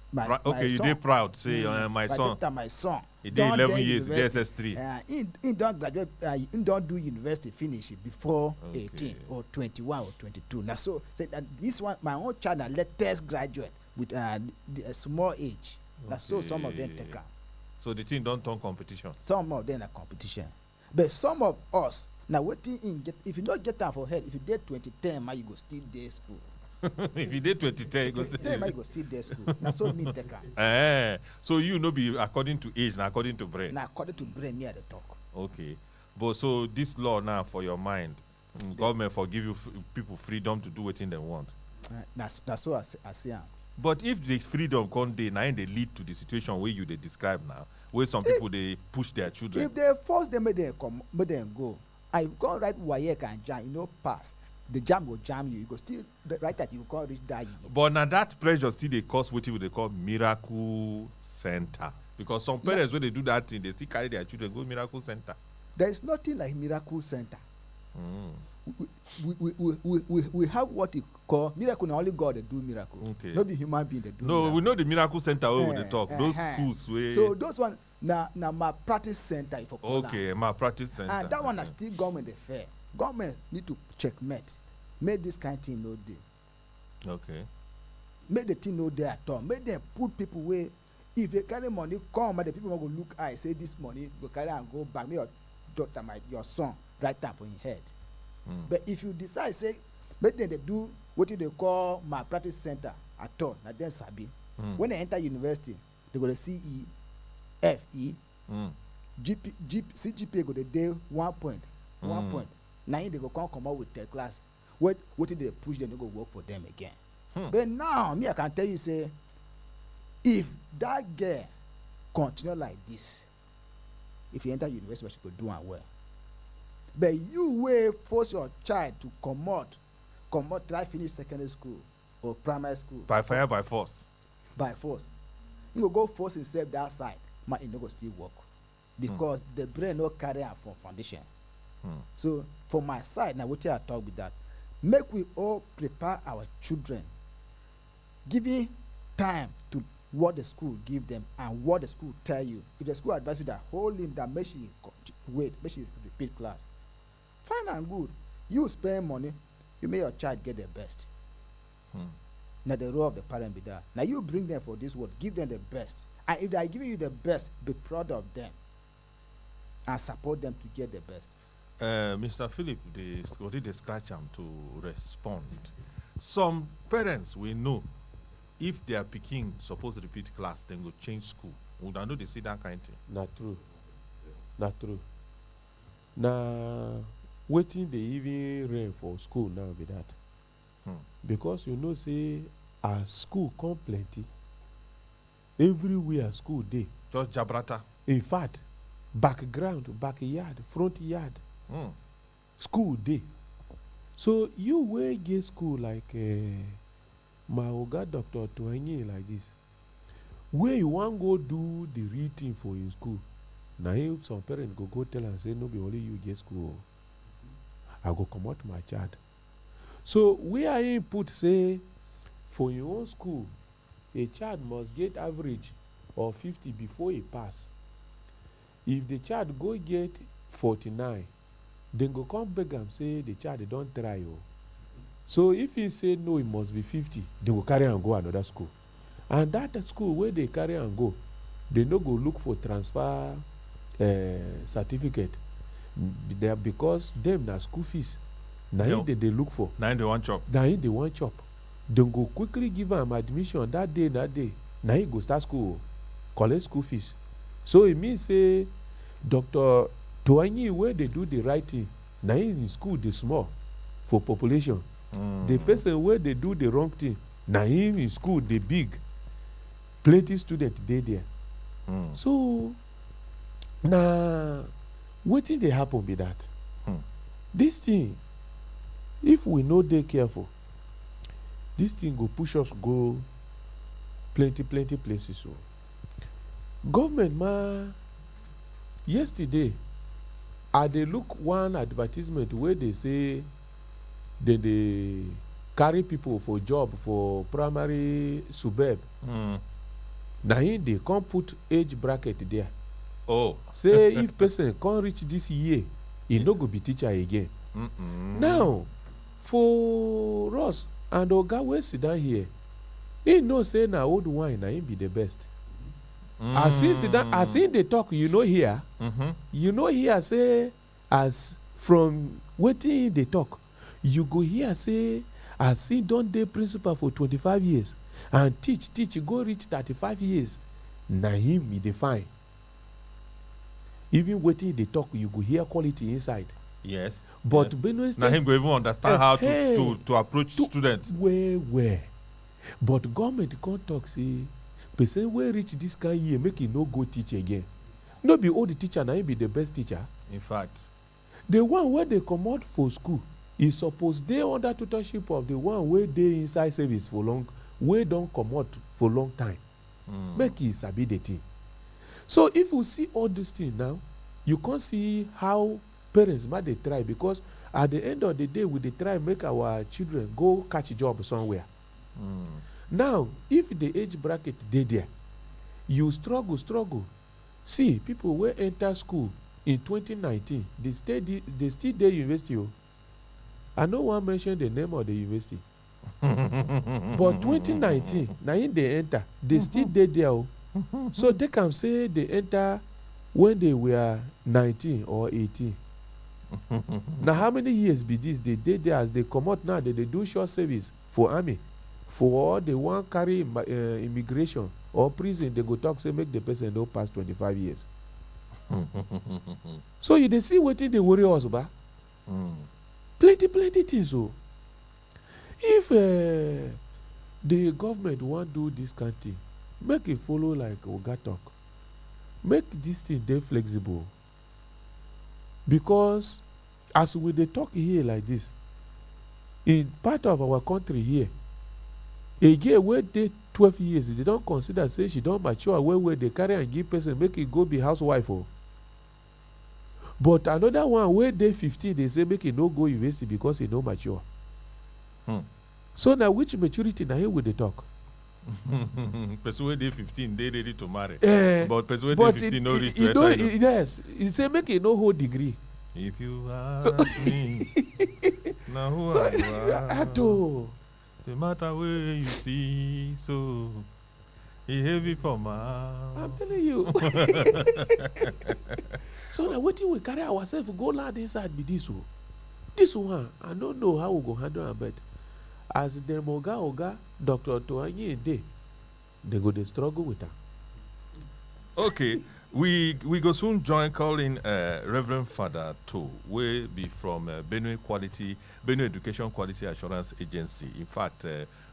S2: Okay, you
S6: son.
S2: dey proud say my son.
S6: Daughter, my son.
S2: He did
S6: don
S2: 11
S6: dey
S2: years,
S6: university.
S2: JSS3.
S6: He don't graduate, he don't do university finish it before
S2: Okay.
S6: 18 or 21 or 22. Now so say that this one, my own child, na latest graduate with a small age. Now so some of them
S2: Okay.
S6: take am.
S2: So the thing don't turn competition.
S6: Some of them are competition. But some of us, now waiting in get, if you don't get am for head, if you dey 2010, man, you go still dey school.
S2: If you did 2010, you go say.
S6: Then man, you go still dey school. Now so me take am.
S2: So you no be according to age, na according to brain.
S6: Now according to brain, me at the talk.
S2: Okay, but so this law now for your mind, government for give you people freedom to do wetin dem want.
S6: That's so I see am.
S2: But if the freedom come dey, na im dey lead to the situation wey you dey describe now, where some people dey push their children.
S6: If they force them, make them come, make them go. I go write WAEC and JAM, you know, pass. The JAM will jam you. You go still write that you can't reach that.
S2: But now that pressure still dey cause wetin we dey call miracle center, because some parents when they do that thing, they still carry their children go miracle center.
S6: There is nothing like miracle center. We have what we call miracle. Now only God they do miracle.
S2: Okay.
S6: Not the human being they do.
S2: No,
S6: miracle.
S2: we know the miracle center where they talk. Those
S6: eh.
S2: schools where.
S6: So those one now my practice center if I call
S2: Okay, my practice center.
S6: and that one is still government the fair. Government need to checkmate. Make this kind of thing no day.
S2: Okay.
S6: Make the thing no day at all. Make them put people where if they carry money come, but the people will look eye say this money go carry and go back. Make your daughter, your son, write down for his head. But if you decide say make them they do what they call my practice center at all, na then sabi. When they enter university, they go to CE, FE, CGPA go to day 1 point. 1 point. Now they go come out with third class. What did they push them to go work for them again? But now me I can tell you say if that girl continue like this, if you enter university, she could do and well. But you will force your child to come out, try finish secondary school or primary school.
S2: By fire, by force.
S6: By force. You go force himself that side, but it no go still work. Because the brain no carry am from foundation. So for my side, now what I talk with that, make we all prepare our children, giving time to what the school give them and what the school tell you. If the school advise you that hold him that make she wait, make she repeat class. Fine and good. You spend money, you make your child get the best. Now the role of the parent be that. Now you bring them for this world, give them the best. And if they are giving you the best, be proud of them and support them to get the best.
S2: Mr. Philip, they scratch him to respond. Some parents we know if their pikin suppose repeat class, then go change school. We don't know they see that kind of thing.
S5: Not true. Not true. Now, waiting they even rain for school now be that. Because you know, say, as school come plenty, everywhere school day.
S2: Just Jabrata.
S5: In fact, background, backyard, front yard, school day. So you will get school like my oga Dr. Tuanyi like this. Where you want go do the reading for your school. Now if some parents go tell and say no be only you get school. I go come out my child. So where you put say for your own school, a child must get average of 50 before he pass. If the child go get 49, then go come back and say the child don't try you. So if he say no, it must be 50, they will carry and go another school. And that school where they carry and go, they no go look for transfer certificate. There because them na school fees. Now they look for.
S2: Now they want chop.
S5: Now they want chop. They go quickly give them admission that day. Now he go start school, collect school fees. So it means say Dr. Tuanyi where they do the writing, now in school they small for population. The person where they do the wrong thing, now in school they big. Plenty student they there. So now wetin dey happen be that. This thing, if we no dey careful, this thing go push us go plenty places. So government ma yesterday I dey look one advertisement where they say they carry people for job for primary suburb. Na him dey come put age bracket there.
S2: Oh.
S5: Say if person can't reach this year, he no go be teacher again. Now, for us and oga wey sit down here, he know say na old wine na him be the best. As he sit down, as he dey talk, you know here, say as from wetin they talk, you go hear say as he don dey principal for 25 years and teach go reach 35 years, na him be the fine. Even wetin they talk, you go hear quality inside.
S2: Yes.
S5: But Benue State,
S2: now him go even understand how to approach students.
S5: Where. But government can't talk say person wey reach this kind year make he no go teach again. No be all the teacher na him be the best teacher.
S2: In fact,
S5: the one where they come out for school is supposed dey under tutorship of the one wey dey inside service for long, wey don come out for long time. Make he sabi the thing. So if you see all these things now, you can't see how parents might they try, because at the end of the day we dey try make our children go catch a job somewhere. Now if the age bracket dey there, you struggle. See, people wey enter school in 2019, they still dey university. I no wan mention the name of the university. But 2019 na im dey enter, they still dey there. So they can say they enter when they were 19 or 18. Now how many years be this? They dey there. As they comot now, they do short service for army, for they wan carry immigration or prison. They go talk say make the person no pass 25 years. So you dey see wetin dey worry us ba? Plenty things. So if the government wan do this kind thing, make it follow like Oga talk. Make this thing dey flexible, because as we dey talk here like this, in part of our country here, a girl wey dey 12 years, they don consider say she don mature well, they carry and give person make e go be housewife. But another one wey dey 15, they say make e no go university because e no mature. So now which maturity na here we dey talk?
S2: Person wey dey 15 dey ready to marry, but person wey dey 15 no reach to enter.
S5: Yes, he say make e no hold degree.
S2: If you ask me, now who are you? The matter where you see, so he heavy for mouth.
S5: I'm telling you. So now wetin we carry ourselves go land inside be this one. This one, I don't know how we go handle am, but as dem oga Dr. Toanyi dey, they go dey struggle with am.
S2: Okay, we go soon calling Reverend Father To, wey be from Benue Education Quality Assurance Agency. In fact,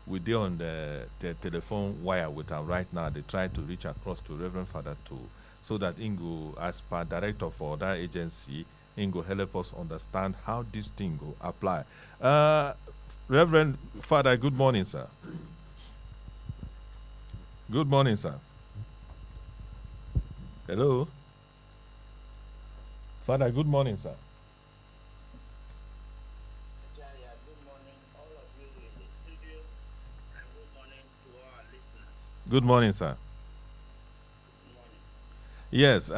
S2: we dey on the telephone wire with am right now. They try to reach across to Reverend Father To, so that Ingo, as per director for that agency, Ingo help us understand how this thing go apply. Reverend Father, good morning, sir. Good morning, sir. Hello? Father, good morning, sir.
S7: Good morning, all of you in the studio, and good morning to our listeners.
S2: Good morning, sir.
S7: Good morning.
S2: Yes,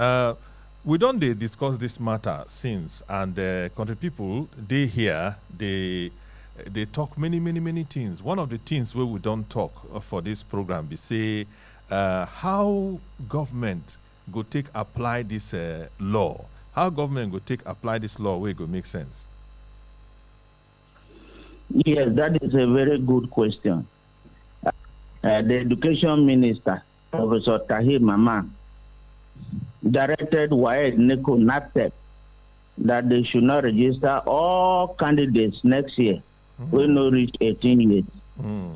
S2: we don't discuss this matter since, and country people, they hear, they talk many things. One of the things where we don't talk for this program, we say how government go take apply this law. How government go take apply this law where it go make sense?
S7: Yes, that is a very good question. The Education Minister, Professor Tahir Mamman, directed WAEC, NECO, NAPTEP that they should not register all candidates next year who no reach 18 years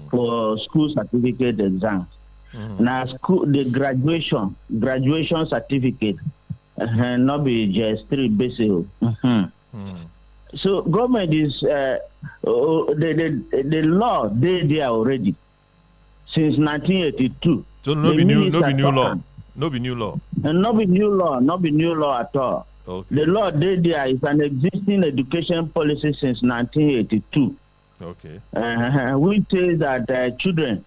S7: for school certificate exams. Now, the graduation certificate, not be just 3 basic. So government is the law they there already since 1982.
S2: So no be new law. No be new law.
S7: And not be new law at all.
S2: Okay.
S7: The law they there is an existing education policy since 1982.
S2: Okay.
S7: Which says that children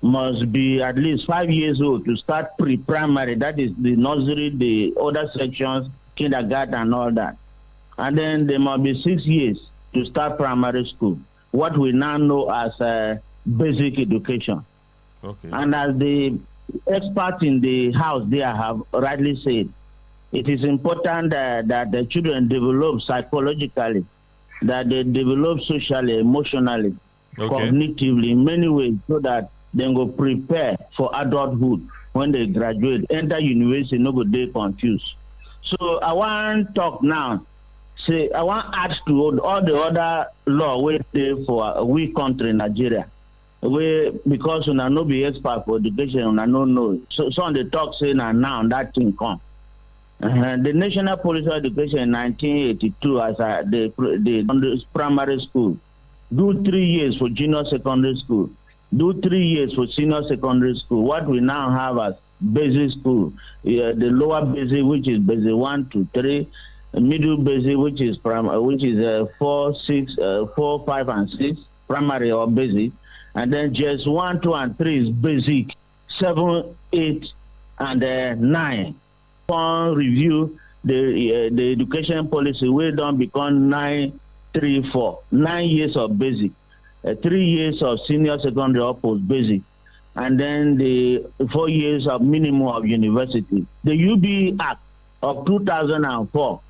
S7: must be at least 5 years old to start pre-primary. That is the nursery, the other sections, kindergarten and all that. And then they must be 6 years to start primary school, what we now know as basic education.
S2: Okay.
S7: And as the experts in the house there have rightly said, it is important that the children develop psychologically, that they develop socially, emotionally, cognitively, in many ways, so that they go prepare for adulthood when they graduate, enter university, no go dey confused. So I want to talk now. Say I want to add to all the other law wey dey for we country, Nigeria. Because una no be expert for education, una no know. So some dey talk say now that thing come. The National Policy of Education in 1982, as the primary school, do 3 years for junior secondary school, do 3 years for senior secondary school. What we now have as basic school, the lower basic, which is basic 1 to 3, middle basic, which is 4, 6, 4, 5, and 6, primary or basic, and then just 1, 2, and 3 is basic, 7, 8, and 9. Upon review the education policy, we don't become 9, 3, 4, 9 years of basic, 3 years of senior secondary or post basic, and then the 4 years of minimum of university. The UB Act of 2004.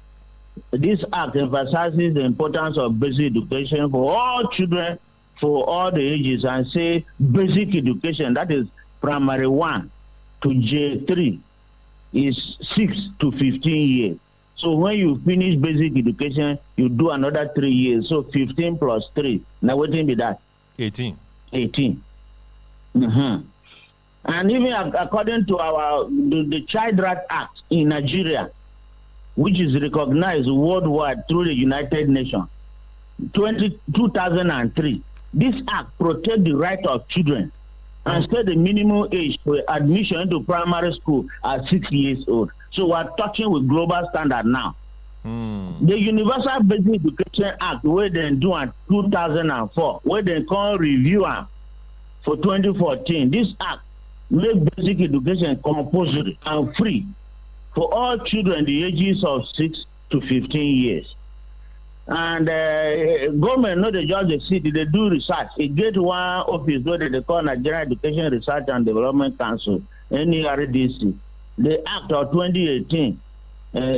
S7: This act emphasizes the importance of basic education for all children, for all the ages, and say basic education, that is primary 1 to J3, is 6 to 15 years. So when you finish basic education, you do another 3 years. So 15 plus 3. Now what will be that?
S2: 18.
S7: 18. Mm-hmm. And even according to the Child Rights Act in Nigeria, which is recognized worldwide through the United Nations, 2003, this act protects the right of children and set the minimum age for admission into primary school at 6 years old. So we're touching with global standard now. The Universal Basic Education Act, where they do in 2004, where they come review for 2014, this act make basic education compulsory and free for all children the ages of 6 to 15 years. And government, not just the city, they do research. It get one office where they call Nigeria Education Research and Development Council, NERDC. The Act of 2018,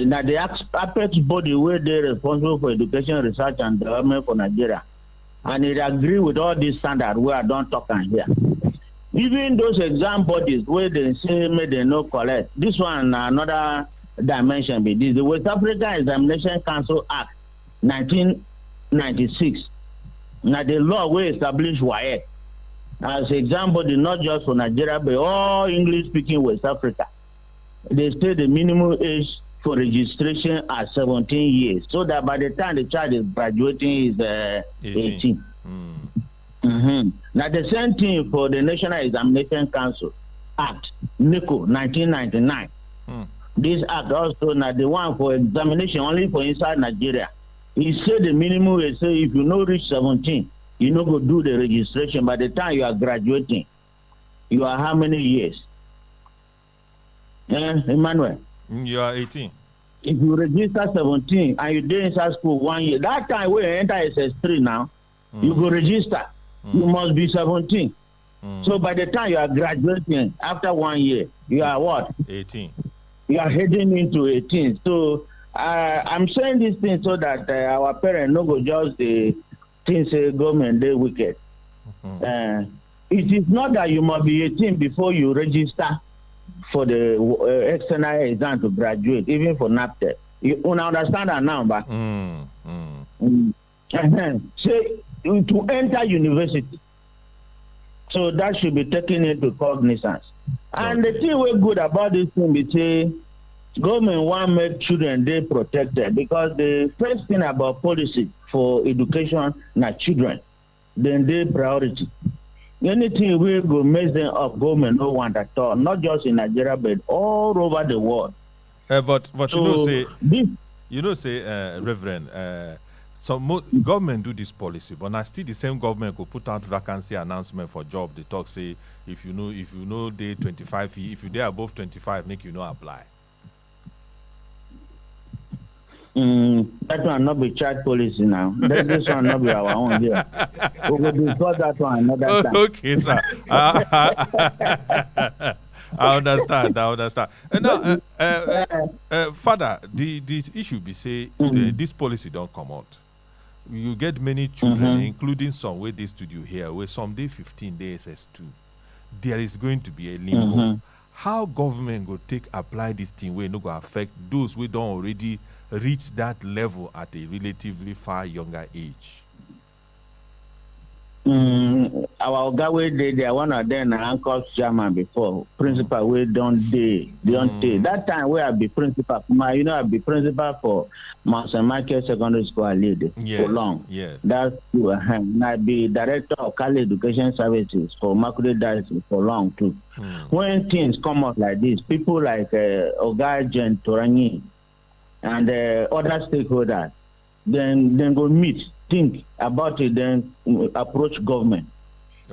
S7: now the apex body where they're responsible for education research and development for Nigeria. And it agree with all these standards where I don't talk on here. Even those exam bodies where they say they no collect, this one another dimension be this. The West Africa Examination Council Act 1996. Now the law will establish WAEC as exam body not just for Nigeria but all English speaking West Africa. They say the minimum age for registration at 17 years, so that by the time the child is graduating is 18. Now the same thing for the National Examination Council Act, NICO 1999. This act also now the one for examination only for inside Nigeria. He said the minimum is say if you no reach 17, you no go do the registration. By the time you are graduating, you are how many years? Emmanuel?
S2: You are 18.
S7: If you register 17 and you did inside school 1 year, that time when you enter SS3 now, you go register. You must be 17. So by the time you are graduating after 1 year, you are what?
S2: 18.
S7: You are heading into 18. So I'm saying this thing so that our parents no go just think say government they wicked. It is not that you must be 18 before you register for the external exam to graduate, even for NAPTEP. You understand that now, but say to enter university. So that should be taken into cognizance. And the thing we're good about this thing is say government want make children they protected, because the first thing about policy for education na children, then they priority. Anything we go mess them up, government no want at all, not just in Nigeria but all over the world.
S2: But
S7: So
S2: you know say Reverend, some government do this policy, but now still the same government could put out vacancy announcement for job. They talk say if you know they 25, if you they above 25, make you no apply.
S7: That one not be child policy now. This one not be our own here. We will discuss that one another time.
S2: Okay, sir. I understand. And now, Father, the issue be say this policy don't come out. You get many children, including some where they studio here, where some day 15 days SS2. There is going to be a limbo. How government go take apply this thing where no go affect those who don't already reach that level at a relatively far younger age?
S7: Our guy we they one of them Uncle Chairman before principal we don't day. That time we have be principal. I be principal for Mount St. Michael Secondary School lead for long.
S2: Yes. That's
S7: true. I be director of Kali Education Services for Makudi Diocese for long too. When things come up like this, people like Oga Jen Torangi, and other stakeholders, then go meet, think about it, then approach government.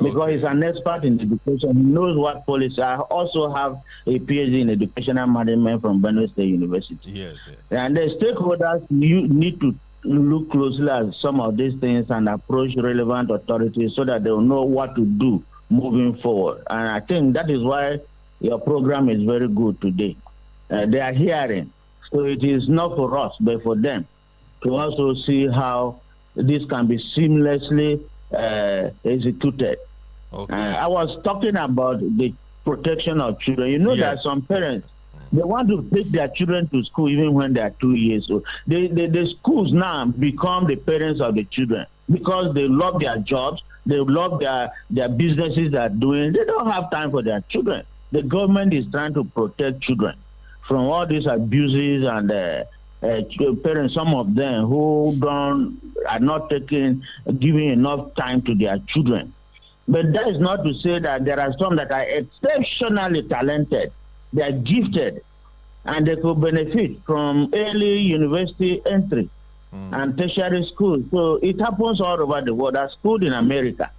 S7: Because he's an expert in education, he knows what policy. I also have a PhD in educational management from Benue State University.
S2: Yes.
S7: And the stakeholders, you need to look closely at some of these things and approach relevant authorities so that they will know what to do moving forward. And I think that is why your program is very good today. They are hearing. So it is not for us, but for them to also see how this can be seamlessly executed.
S2: Okay.
S7: I was talking about the protection of children. You know, there are some parents, they want to take their children to school even when they are 2 years old. The schools now become the parents of the children because they love their jobs, they love their businesses they are doing. They don't have time for their children. The government is trying to protect children from all these abuses and parents, some of them who are not giving enough time to their children. But that is not to say that there are some that are exceptionally talented, they are gifted, and they could benefit from early university entry and tertiary school. So it happens all over the world. There's school in America,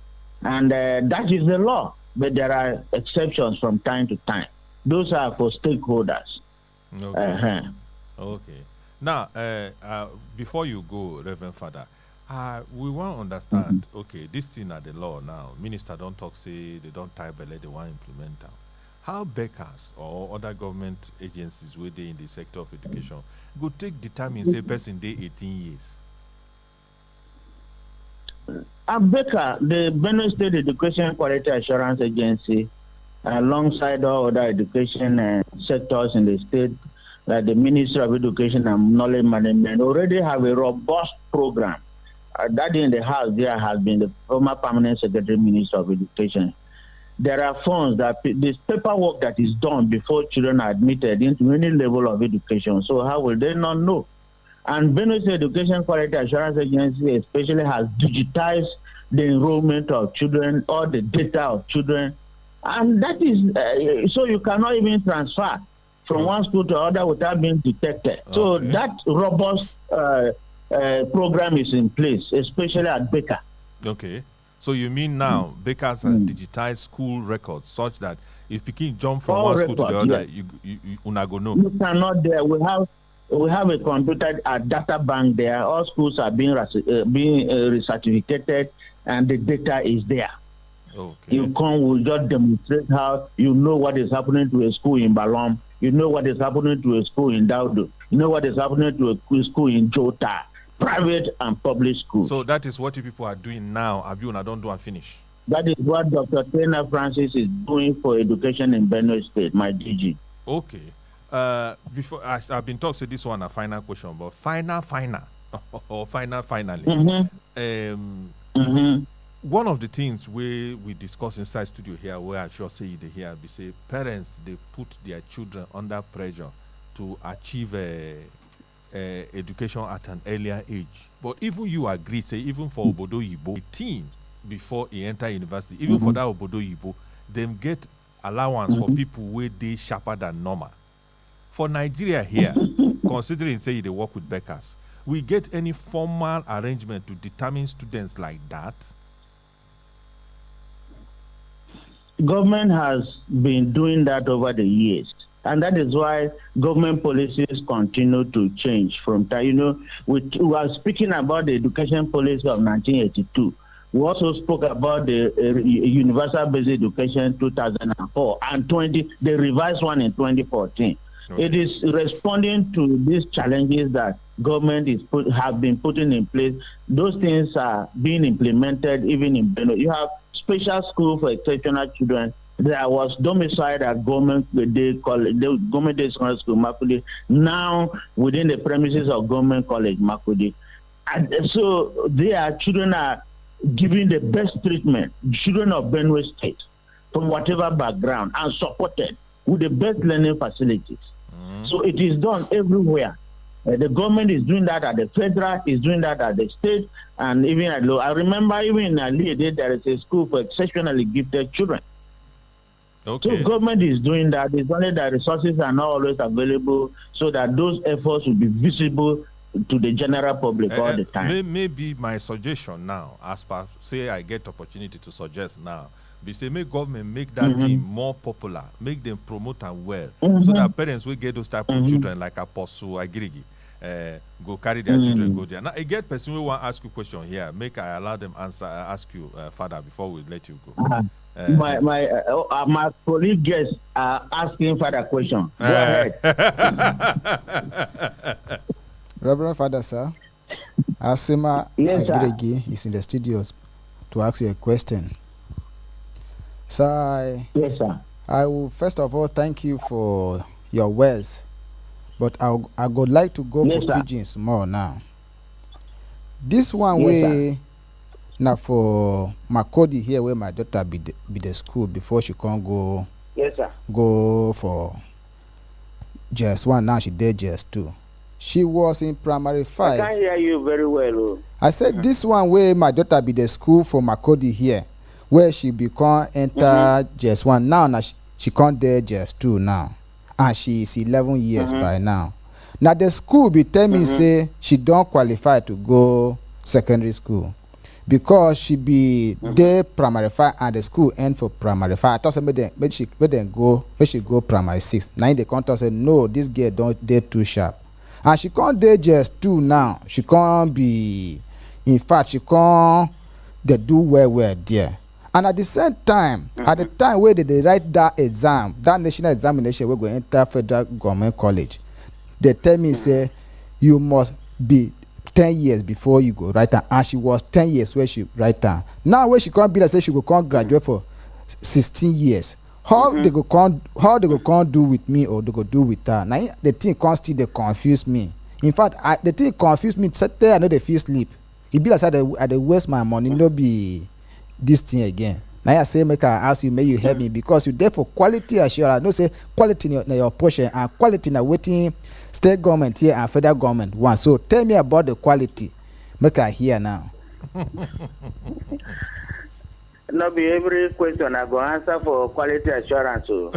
S7: and that is the law. But there are exceptions from time to time. Those are for stakeholders.
S2: Okay. Okay. Now, before you go, Reverend Father, we want to understand, okay, this thing at the law now, minister don't talk, say they don't tie belly, they want to implement them. How bakers or other government agencies where they in the sector of education go take determine, say, person they 18 years?
S7: Baker, the Benue State Education Quality Assurance Agency, alongside all other education sectors in the state, like the Ministry of Education and Knowledge Management, already have a robust program. That in the house there has been the former permanent secretary minister of education. There are funds that this paperwork that is done before children are admitted into any level of education. So how will they not know? And Benue State Education Quality Assurance Agency especially has digitized the enrollment of children, all the data of children, and that is so you cannot even transfer from one school to another without being detected. Okay. So that robust program is in place, especially at Baker.
S2: Okay. So you mean now Baker's has digitized school records such that if you can jump from one school to the other, you go know.
S7: You cannot there. We have a computer data bank there. All schools are being recertificated, and the data is there.
S2: Okay.
S7: You will just demonstrate how you know what is happening to a school in Balom. You know what is happening to a school in Daudu. You know what is happening to a school in Jota. Private and public schools.
S2: So that is what you people are doing now. Abuna, don't do and finish.
S7: That is what Dr. Taylor Francis is doing for education in Benue State, my DG.
S2: Okay. Before I've been talking to this one a final question, but final or finally. One of the things we discuss inside studio here, where I sure say they hear, we say parents they put their children under pressure to achieve education at an earlier age. But even you agree, say even for Obodo Yibo, 18 before he enter university, even for that Obodo Yibo, them get allowance for people where they sharper than normal. For Nigeria here, considering say they work with Bakers, we get any formal arrangement to determine students like that?
S7: Government has been doing that over the years. And that is why government policies continue to change from time. You know, we are speaking about the education policy of 1982. We also spoke about the Universal Basic Education 2004 and the revised one in 2014. Okay. It is responding to these challenges that government have been putting in place. Those things are being implemented even in Benue. You have special school for exceptional children. There was domiciled at government college, the government day school Makurdi, now within the premises of government college Makurdi. And so their children are given the best treatment, children of Benue State, from whatever background, and supported with the best learning facilities. So it is done everywhere. The government is doing that at the federal, is doing that at the state, and even at low. I remember even in Ali, there is a school for exceptionally gifted children.
S2: Okay.
S9: So government is doing that. It's only that resources are not always available, so that those efforts will be visible to the general public all the time.
S2: Maybe my suggestion now, as per say I get opportunity to suggest now, be say make government make that thing more popular, make them promote and well, so that parents will get those type of children like Apostle Agirigi. Go carry their children go there. Now, I get person who want to ask you question here. Make I allow them answer. Ask you, Father, before we let you go.
S9: My colleague guests are asking Father question. Go ahead.
S6: Reverend Father, sir, Asima Agirigi is in the studios to ask you a question. Sir,
S9: yes, sir.
S6: I will first of all thank you for your words, but I would like to go for pigeons more now. This one way now for Makodi here, where my daughter be the school before she can't go.
S9: Yes, sir.
S6: Go for JS1. Now she did JS2. She was in primary 5.
S9: I can't hear you very well. Oh.
S6: I said this one where my daughter be the school for Makodi here, where she become enter JS1. Now she can't dare JS2 now, and she is 11 years by now. Now the school be tell me say she don't qualify to go secondary school because she be there primary 5 and the school end for primary 5. I thought somebody she go primary 6. Now they come to say no, this girl don't dare too sharp, and she can't dare JS2 now. She can't be, in fact she can't they do well there. And at the same time, at the time where they write that exam, that national examination, we go enter federal government college, they tell me say you must be 10 years before you go write down. And she was 10 years where she write down. Now where she can't be, like say she go can't graduate for 16 years. How they go can't do with me or they go do with her? Now the thing can't still they confuse me. In fact, the thing confuse me. Sit there, I know they feel sleep. It be like I dey waste my money, no be this thing again. Now I say make I ask you, may you help me because you there for quality assurance. No say quality in your portion and quality na waiting state government here and federal government one. So tell me about the quality. Make I hear now.
S9: No be every question I go answer for quality assurance. So.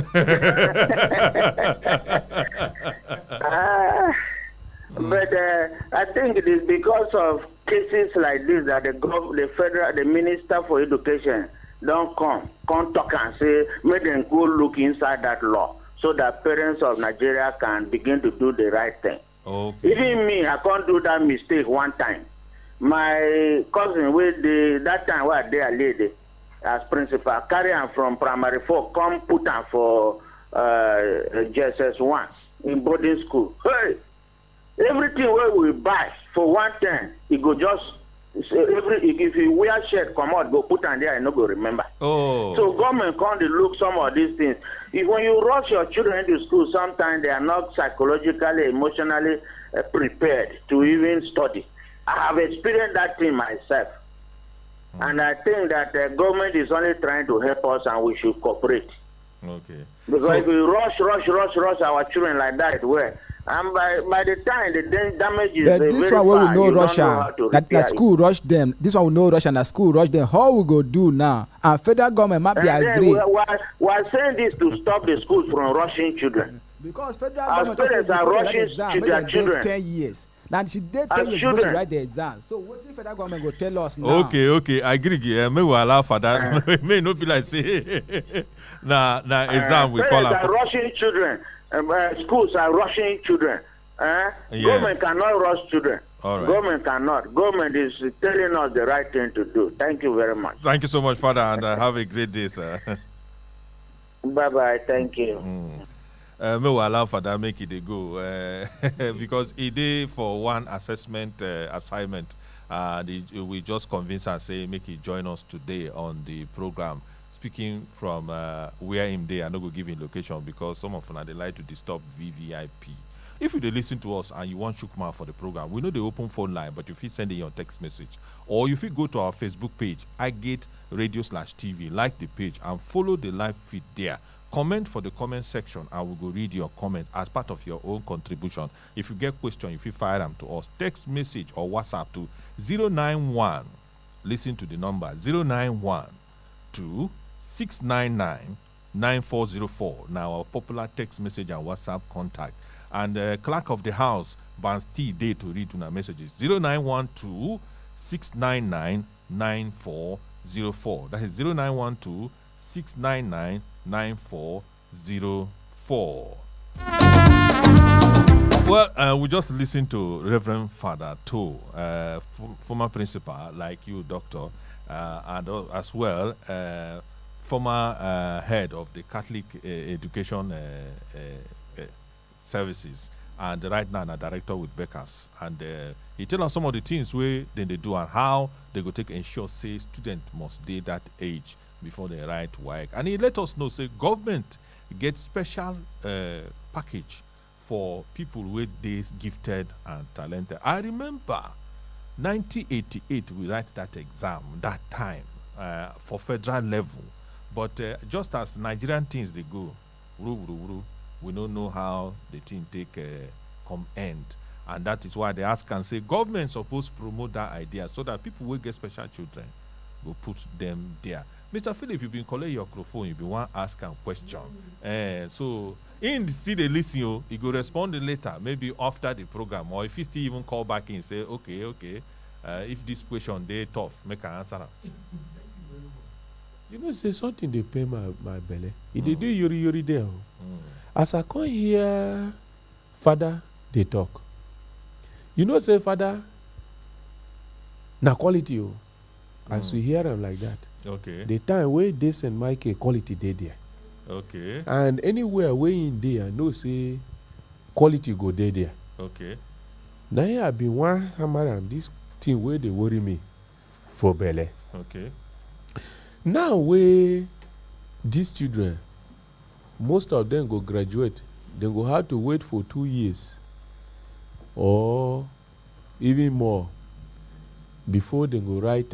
S9: But I think it is because of cases like this that the minister for education don't come talk and say, make them go look inside that law so that parents of Nigeria can begin to do the right thing.
S2: Okay.
S9: Even me, I can't do that mistake one time. My cousin, that time where they are lady as principal, carry him from primary 4, come put him for JSS1 in boarding school. Hey! Everything where we buy for 110, he go just if you wear shirt come out, go put on there and no go remember.
S2: Oh.
S9: So government can't look some of these things. When you rush your children into school, sometimes they are not psychologically, emotionally prepared to even study. I have experienced that thing myself. And I think that the government is only trying to help us and we should cooperate.
S2: Okay.
S9: Because if we rush our children like that, where and by the time the damage is
S6: this one
S9: very
S6: we know
S9: far,
S6: Russia that school rush them. This one we know Russia and school rush them. How we go do now? And federal government might be agree.
S9: We're saying this to stop the schools from rushing children.
S6: Because federal
S9: Our
S6: government
S9: parents are rushing to their children.
S6: 10 years. Now she did 10 years before she write the exam. So what if federal government go tell us now?
S2: Okay. I agree. May we allow for that. May not be like say now exam we call
S9: are rushing children. Schools are rushing children.
S2: Yes.
S9: Government cannot rush children.
S2: All right.
S9: Government cannot. Government is telling us the right thing to do. Thank you very much.
S2: Thank you so much, Father, and have a great day, sir.
S9: Bye-bye. Thank you.
S2: May we allow Father make it a go because he did for one assessment assignment. We just convince and say make he join us today on the program. Speaking from where him there, I'm not going to give him location because some of them they like to disturb VVIP. If you listen to us and you want Shukma for the program, we know the open phone line, but if you send in your text message, or if you go to our Facebook page, iGate Radio/TV, like the page and follow the live feed there. Comment for the comment section and we'll go read your comment as part of your own contribution. If you get questions, if you fire them to us, text message or WhatsApp to 091. Listen to the number 091 699 9404. Now, our popular text message and WhatsApp contact. And clerk of the house, Barnes T. Day to read to our messages. 0912 699 9404. That is 0912 699 9404. Well, we just listened to Reverend Father To, former principal like you, Doctor, and as well former head of the Catholic Education Services, and right now a director with Beckers. And he tell us some of the things where they do and how they go take ensure say students must be that age before they write work. And he let us know say government get special package for people with this gifted and talented. I remember 1988 we write that exam that time for federal level, but just as Nigerian things they go, we don't know how the thing take come end, and that is why they ask and say government supposed promote that idea so that people will get special children will put them there. Mr. Philip, you've been calling your microphone, you be one ask and question. So in the still they listen you go respond later, maybe after the program, or if you still even call back and say, okay, if this question they tough, make an answer.
S5: You know, say something they pay my belly. If they do yuri there. As I come here, Father, they talk. You know, say Father, na quality you. As we hear them like that.
S2: Okay.
S5: The time where they send Mike quality they there.
S2: Okay.
S5: And anywhere where in there, no say quality go there.
S2: Okay.
S5: Now here I been one hammer and this thing where they worry me for belly.
S2: Okay.
S5: Now where these children, most of them go graduate, they go have to wait for 2 years or even more before they go write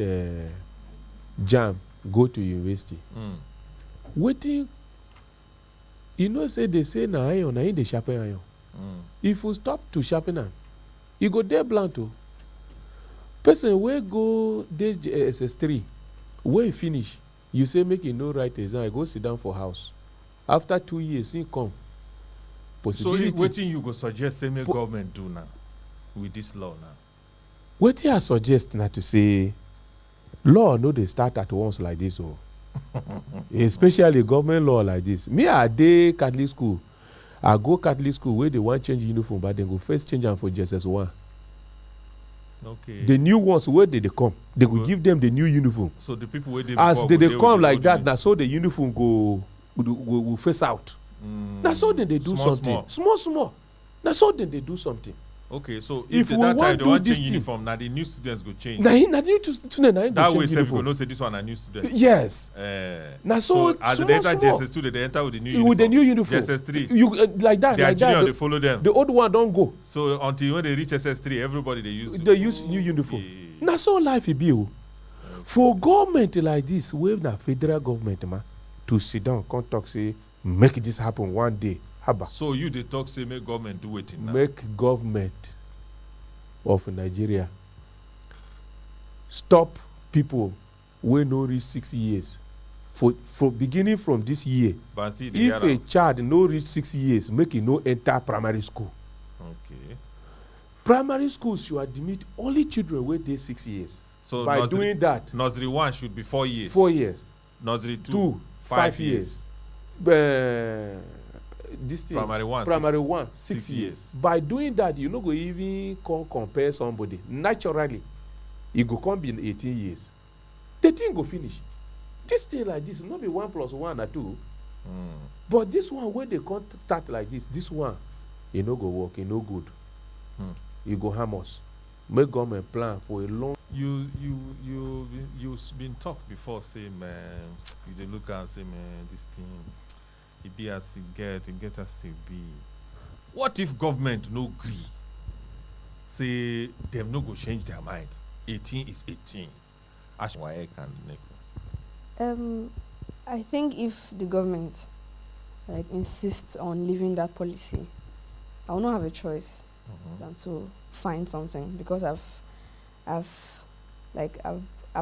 S5: JAMB, go to university. Waiting, you know, say they say na iron, na in the sharpen iron. If you stop to sharpen am, you go there blunt too. Person wey go dey SS3, wey finish, you say make you no write exam, I go sit down for house. After 2 years, he come. Possibility.
S2: So wetin you go suggest say make government do now with this law now?
S5: Wetin I suggest na to say law no dey start at once like this o. Especially government law like this. Me I dey Catholic school. I go Catholic school where they wan change uniform, but dem go first change am for JSS1.
S2: Okay.
S5: The new ones where they come, they go give them the new uniform.
S2: So the people where they
S5: as they come like that, na so the uniform go face out. Na so then they do something. Small. Na so then they do something.
S2: Okay, so
S5: if
S2: we
S5: that
S2: time
S5: do
S2: they want
S5: this
S2: change
S5: thing,
S2: uniform, now the new students go change.
S5: Na the new student na
S2: that
S5: go
S2: way,
S5: change
S2: say
S5: uniform.
S2: people know say this one a new student.
S5: Yes.
S2: Now
S5: so
S2: as
S5: small,
S2: they enter
S5: small.
S2: JSS2, they enter with the new uniform.
S5: With the new uniform.
S2: JSS3.
S5: You like that,
S2: Their
S5: like
S2: junior,
S5: that.
S2: they follow them.
S5: The old one don't go.
S2: So until when they reach SS3, everybody they use.
S5: They use new uniform. Na so life it be o. For government like this, we na federal government ma to sit down, come talk say make this happen one day. Haba.
S2: So you they talk say make government do it now.
S5: Make government of Nigeria stop people wey no reach 6 years. For beginning from this year,
S2: But still they
S5: if
S2: hear
S5: a
S2: am.
S5: child no reach 6 years, make e no enter primary school.
S2: Okay.
S5: Primary schools should admit only children wey dey 6 years.
S2: So
S5: by
S2: nursery,
S5: doing that,
S2: nursery 1 should be 4 years.
S5: 4 years.
S2: Nursery 2,
S5: 2, 5 years. This thing,
S2: Primary 1,
S5: primary
S2: 6
S5: 1, 6
S2: 6
S5: years.
S2: years.
S5: By doing that, you no go even compare somebody. Naturally, e go come be 18 years. The thing go finish. This thing like this, no be 1 + 1 or 2. But this one, when they come start like this one, e no go work, e no good. E go harm us. Make government plan for a long.
S2: You've been talked before, say man, you dey look and say man, this thing, it be as it get as it be. What if government no gree? Say them no go change their mind. 18 is 18. As why I can make.
S4: I think if the government like insists on leaving that policy, I will not have a choice than to find something, because I've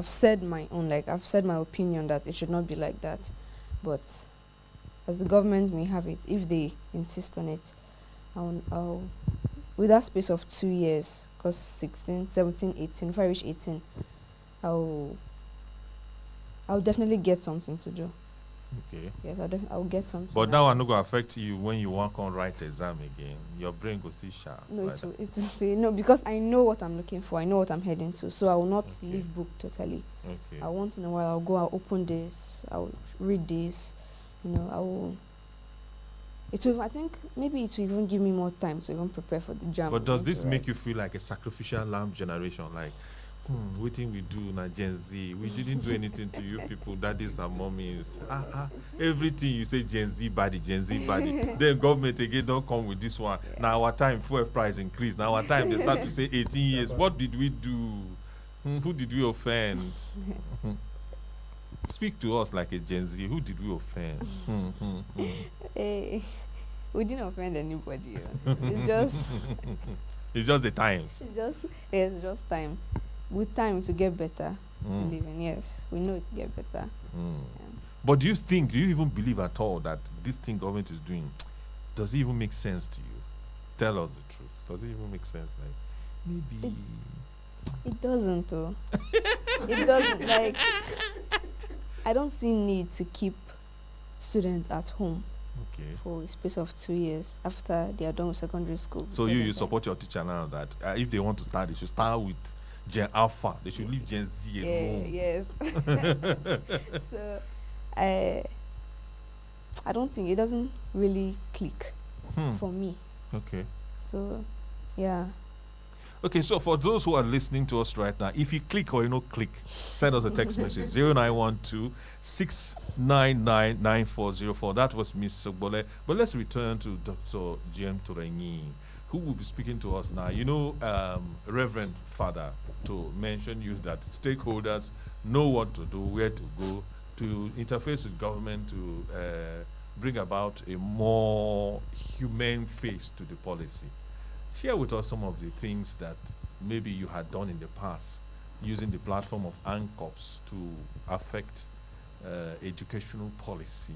S4: said my own, like I've said my opinion that it should not be like that. But as the government may have it, if they insist on it, I'll with that space of 2 years, because 16, 17, 18, if I reach 18, I'll definitely get something to do.
S2: Okay.
S4: Yes, I'll get something.
S2: But that one not going to affect you when you want to write exam again. Your brain will see sharp.
S4: No, it's just no, because I know what I'm looking for. I know what I'm heading to. So I will not leave book totally.
S2: Okay.
S4: Once in a while I'll open this, I'll read this, I will. I think maybe it will even give me more time to even prepare for the jam.
S2: But does this make you feel like a sacrificial lamb generation? Like, what thing we do na Gen Z? We didn't do anything to you people, daddies and mommies. Everything you say Gen Z body. Then government again don't come with this one. Yeah. Now our time fuel price increase. Now our time they start to say 18 years. What did we do? Who did we offend? Speak to us like a Gen Z. Who did we offend?
S4: Hey, we didn't offend anybody. It's just
S2: it's just the times.
S4: It's just time. With time to get better living, yes. We know it to get better. Yeah.
S2: But do you even believe at all that this thing government is doing, does it even make sense to you? Tell us the truth. Does it even make sense? Like, maybe...
S4: It doesn't, though. It doesn't. Like, I don't see need to keep students at home for a space of 2 years after they are done with secondary school.
S2: So you support your teacher now that if they want to start, they should start with Gen Alpha. They should leave Gen Z alone.
S4: Yes. So I don't think it doesn't really click for me.
S2: Okay.
S4: So yeah.
S2: Okay, so for those who are listening to us right now, if you click or you don't click, send us a text message 0912 699 9404. That was Miss Sogbole. But let's return to Dr. Jem Turenyi, who will be speaking to us now. Reverend Father, to mention you that stakeholders know what to do, where to go, to interface with government to bring about a more humane face to the policy. Share with us some of the things that maybe you had done in the past using the platform of ANCOPS to affect educational policy,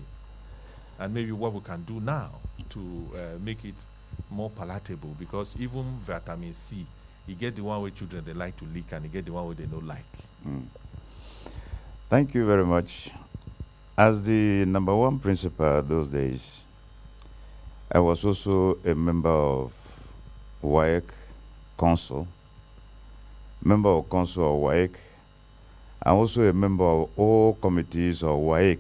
S2: and maybe what we can do now to make it more palatable, because even vitamin C, you get the one where children they like to lick and you get the one where they don't like.
S1: Thank you very much. As the number one principal those days, I was also a member of WAEC Council, member of Council of WAEC. I'm also a member of all committees of WAEC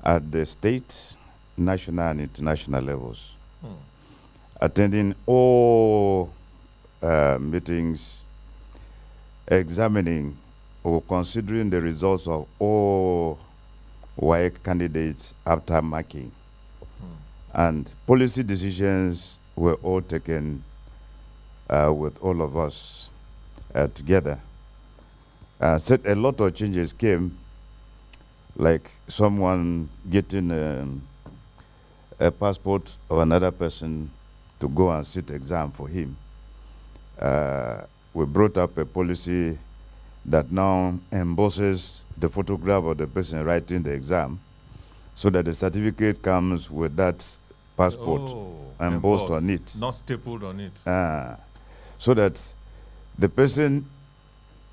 S1: at the state, national, and international levels. Attending all meetings, examining or considering the results of all WAEC candidates after marking. And policy decisions were all taken with all of us together. Said a lot of changes came, like someone getting a passport of another person to go and sit exam for him. We brought up a policy that now embosses the photograph of the person writing the exam, so that the certificate comes with that passport embossed on it.
S2: Not stapled on it.
S1: So that the person,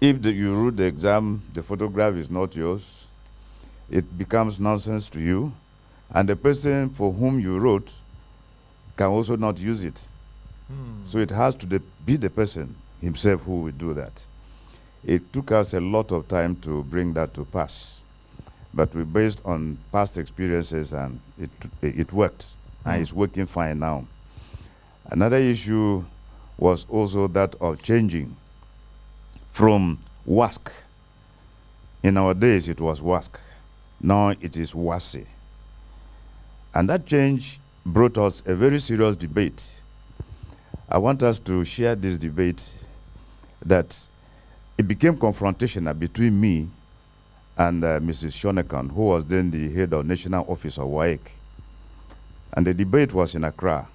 S1: if you wrote the exam, the photograph is not yours, it becomes nonsense to you, and the person for whom you wrote can also not use it. So it has to be the person himself who will do that. It took us a lot of time to bring that to pass, but we based on past experiences, and it worked, and it's working fine now. Another issue was also that of changing from WASC. In our days, it was WASC. Now it is WASE. And that change brought us a very serious debate. I want us to share this debate, that it became confrontational between me and Mrs. Shonekan, who was then the head of National Office of WAEC. And the debate was in Accra.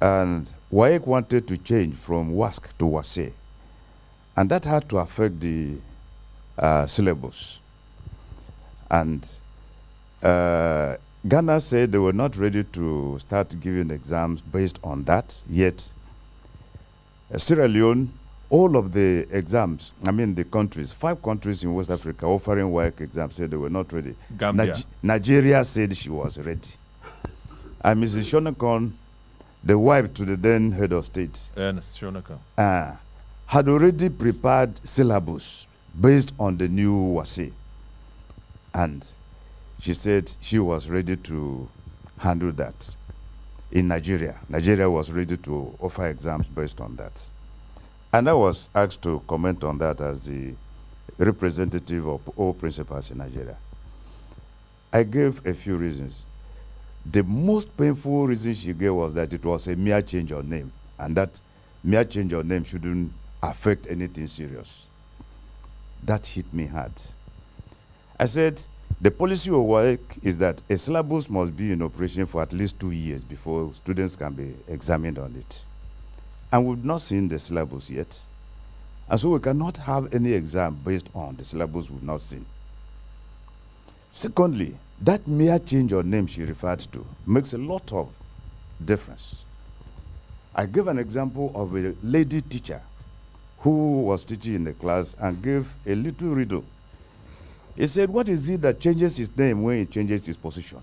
S1: And WAEC wanted to change from WASC to WASE. And that had to affect the syllabus. And Ghana said they were not ready to start giving exams based on that yet. Sierra Leone, all of the exams, the countries, 5 countries in West Africa offering WAEC exams said they were not ready.
S2: Gambia.
S1: Nigeria said she was ready. And Mrs. Shonakon, the wife to the then head of state,
S2: Shonakon,
S1: had already prepared syllabus based on the new WASE. And she said she was ready to handle that in Nigeria. Nigeria was ready to offer exams based on that. And I was asked to comment on that as the representative of all principals in Nigeria. I gave a few reasons. The most painful reason she gave was that it was a mere change of name, and that mere change of name shouldn't affect anything serious. That hit me hard. I said, the policy of WAEC is that a syllabus must be in operation for at least 2 years before students can be examined on it. And we've not seen the syllabus yet. And so we cannot have any exam based on the syllabus we've not seen. Secondly, that mere change of name she referred to makes a lot of difference. I gave an example of a lady teacher who was teaching in the class and gave a little riddle. He said, what is it that changes its name when it changes its position?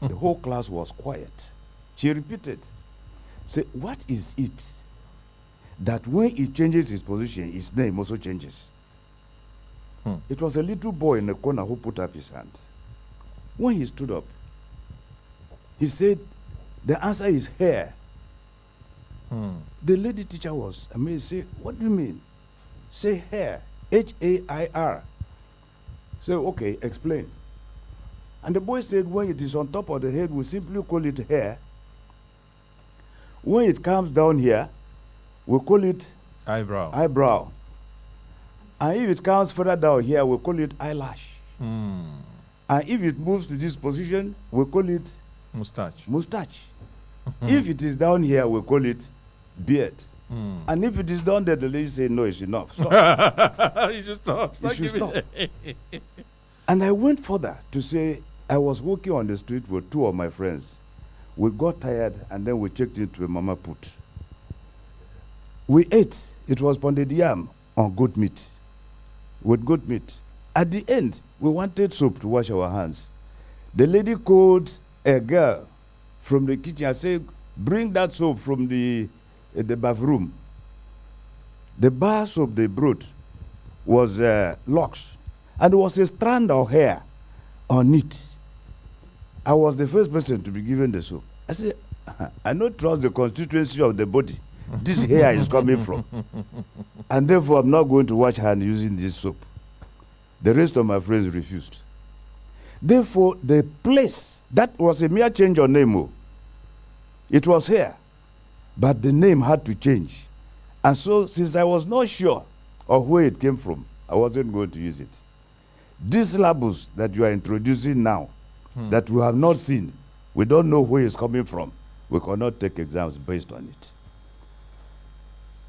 S1: The whole class was quiet. She repeated, say, what is it that when it changes its position, its name also changes? It was a little boy in the corner who put up his hand. When he stood up, he said, the answer is hair. The lady teacher was amazed. Say, what do you mean? Say hair, H-A-I-R. Say, okay, explain. And the boy said, when it is on top of the head, we simply call it hair. When it comes down here, we call it eyebrow. And if it comes further down here, we call it eyelash. And if it moves to this position, we call it mustache. If it is down here, we call it beard. And if it is down there, the lady say, no, it's enough. Stop.
S2: You should stop.
S1: You should stop. And I went further to say, I was walking on the street with 2 of my friends. We got tired and then we checked into a mama put. We ate. It was pounded yam on goat meat. With goat meat. At the end, we wanted soap to wash our hands. The lady called a girl from the kitchen and said, bring that soap from the bathroom. The bar soap they brought was locks. And there was a strand of hair on it. I was the first person to be given the soap. I said, I don't trust the constituency of the body this hair is coming from. And therefore, I'm not going to wash hands using this soap. The rest of my friends refused. Therefore, the place, that was a mere change of name. It was here. But the name had to change. And so, since I was not sure of where it came from, I wasn't going to use it. This syllabus that you are introducing now, that we have not seen, we don't know where it's coming from, we cannot take exams based on it.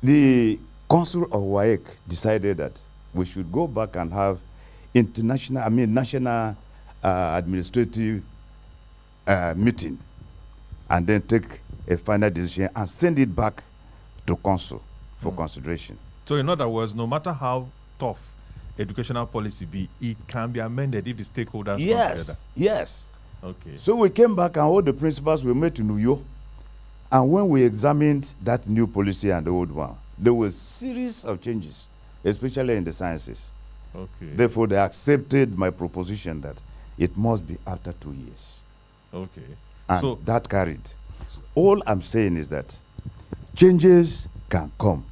S1: The Council of WAEC decided that we should go back and have national administrative meeting and then take a final decision and send it back to council for consideration.
S2: So in other words, no matter how tough educational policy be, it can be amended if the stakeholders come together.
S1: Yes.
S2: Okay.
S1: So we came back and all the principals were met in New York. And when we examined that new policy and the old one, there were a series of changes, especially in the sciences.
S2: Okay.
S1: Therefore, they accepted my proposition that it must be after 2 years.
S2: Okay.
S1: And
S2: so
S1: that carried. All I'm saying is that changes can come,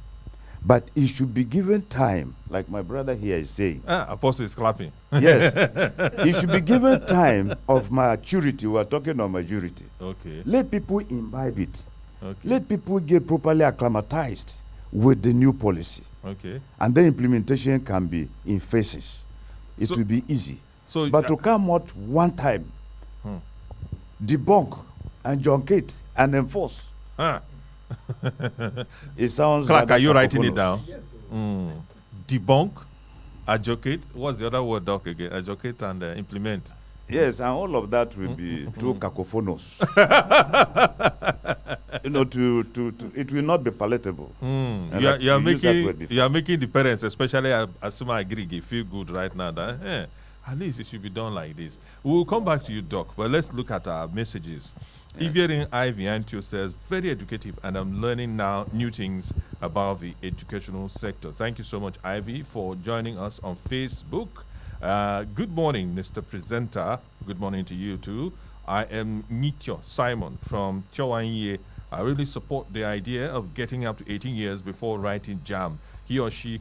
S1: but it should be given time, like my brother here is saying.
S2: Apostle is clapping.
S1: Yes. It should be given time of maturity. We are talking of maturity.
S2: Okay.
S1: Let people imbibe it.
S2: Okay.
S1: Let people get properly acclimatized with the new policy.
S2: Okay.
S1: And the implementation can be in phases. It will be easy.
S2: So,
S1: but to come out one time, debunk and truncate and enforce. It sounds
S2: Clark,
S1: like
S2: are you writing it down? Yes. Debunk, adjudicate. What's the other word, Doc, again? Adjudicate and implement.
S1: Yes, and all of that will be too cacophonous. It will not be palatable. And
S2: You are,
S1: like
S2: you, are
S1: you used that word
S2: making,
S1: before.
S2: you are making the parents, especially Asuma Agrigi, feel good right now that at least it should be done like this. We will come back to you, Doc, but let's look at our messages. Ivierin Ivy Antio says, very educative, and I'm learning now new things about the educational sector. Thank you so much, Ivy, for joining us on Facebook. Good morning, Mr. Presenter. Good morning to you too. I am Nityo Simon from Chowanye. I really support the idea of getting up to 18 years before writing JAM. He or she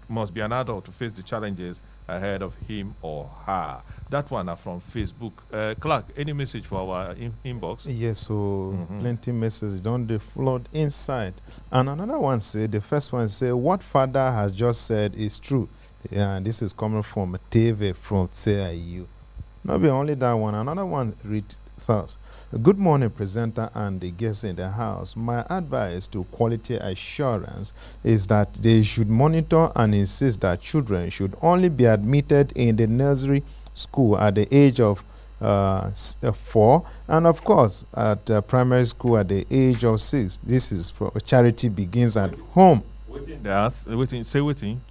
S2: must be an adult to face the challenges ahead of him or her. That one are from Facebook. Clark, any message for our inbox?
S5: Yes, so plenty messages don't they flood inside. And another one say, the first one say, what father has just said is true. Yeah, and this is coming from TV from TAU. Not be only that one, another one read thus. Good morning, presenter and the guests in the house. My advice to quality assurance is that they should monitor and insist that children should only be admitted in the nursery school at the age of 4, and of course at primary school at the age of 6. This is for charity begins at home.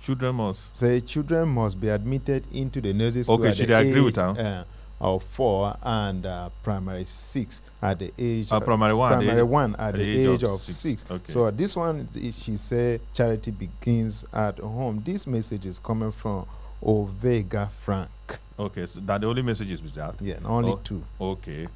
S2: Children must.
S5: Say children must be admitted into the nursery school.
S2: Okay,
S5: at
S2: should
S5: the
S2: they agree
S5: age,
S2: with her?
S5: Of 4 and primary 6 at the age.
S2: Primary 1.
S5: Primary 1 at the age of 6.
S2: Okay.
S5: So this one, she said, charity begins at home. This message is coming from Ovega Frank.
S2: Okay, so that the only messages with that.
S5: Yeah, only 2.
S2: Okay,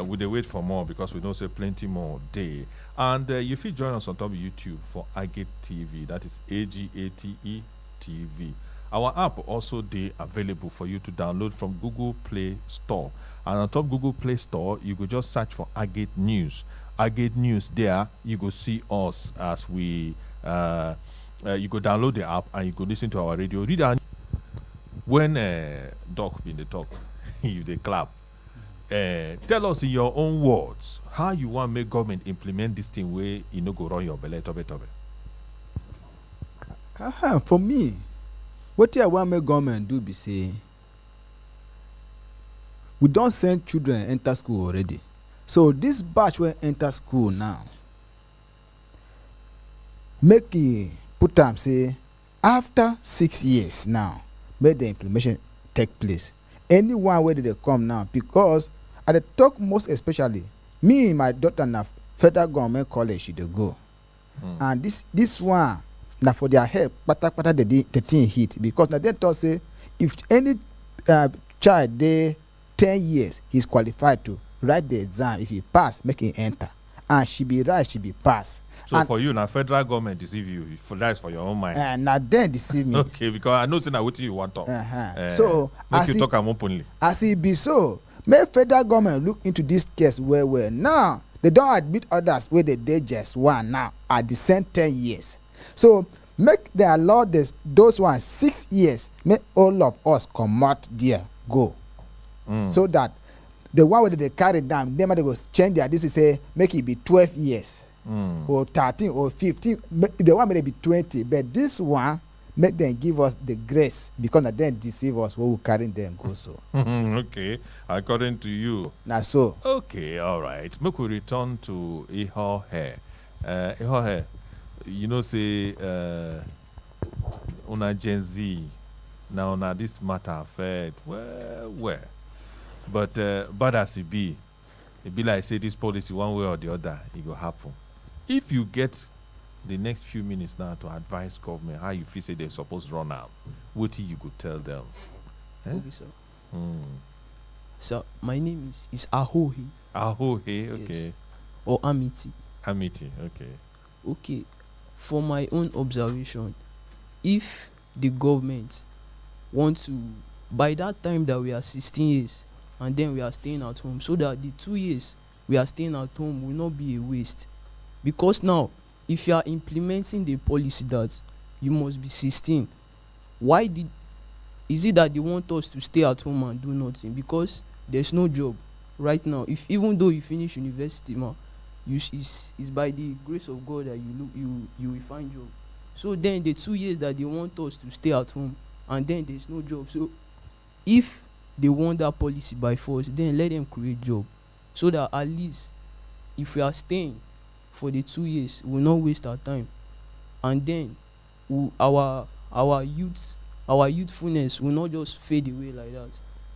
S2: we dey wait for more because we don't say plenty more day. And you feel join us on top of YouTube for Agate TV. That is AGATE TV. Our app also dey available for you to download from Google Play Store. And on top Google Play Store, you go just search for Agate News. Agate News there, you go see us as we you go download the app and you go listen to our radio. Read our when Doc been the talk, you dey clap. Tell us in your own words how you want make government implement this thing where you no go run your belly tobe.
S6: For me, what I want make government do be say, we don't send children enter school already. So this batch will enter school now. Make it put time say after 6 years now, make the implementation take place. Anyone where they come now, because at the talk most especially, me and my daughter na federal government college she dey go. And this one now for their head, pata the thing hit, because now they thought say if any child dey 10 years, he's qualified to write the exam. If he pass, make him enter. And she be right, she be pass.
S2: So
S6: and
S2: for you, now federal government deceive you. For that is for your own mind.
S6: And now then deceive me.
S2: Okay, because I know say na wetin you want talk.
S6: So
S2: make you talk am openly.
S6: As it be so, make federal government look into this case well. Now they don't admit others where they dey just 1 now at the same 10 years. So make they allow those ones 6 years. Make all of us come out there go. So that the one where they carry down, they might go change their this say make it be 12 years. Or 13 or 15, the one may be 20, but this one make them give us the grace, because they then deceive us when we carry them go so.
S2: Okay, according to you.
S6: Now so.
S2: Okay, all right. Make we return to Iho Hair. Iho Hair, you know say una Gen Z now this matter affect well. But bad as it be like say this policy one way or the other, it will happen. If you get the next few minutes now to advise government how you feel say they're supposed to run out, what you could tell them?
S3: Okay, sir. So my name is Ahohi.
S2: Ahohi, okay.
S3: Yes. Or Amity.
S2: Amity, okay.
S3: Okay. For my own observation, if the government want to, by that time that we are 16 years and then we are staying at home, so that the 2 years we are staying at home will not be a waste. Because now, if you are implementing the policy that you must be 16, is it that they want us to stay at home and do nothing? Because there's no job right now. Even though you finish university, it's by the grace of God that you will find job. So then the 2 years that they want us to stay at home and then there's no job. So if they want that policy by force, then let them create job, so that at least if we are staying for the 2 years, we will not waste our time, and then our youthfulness will not just fade away like that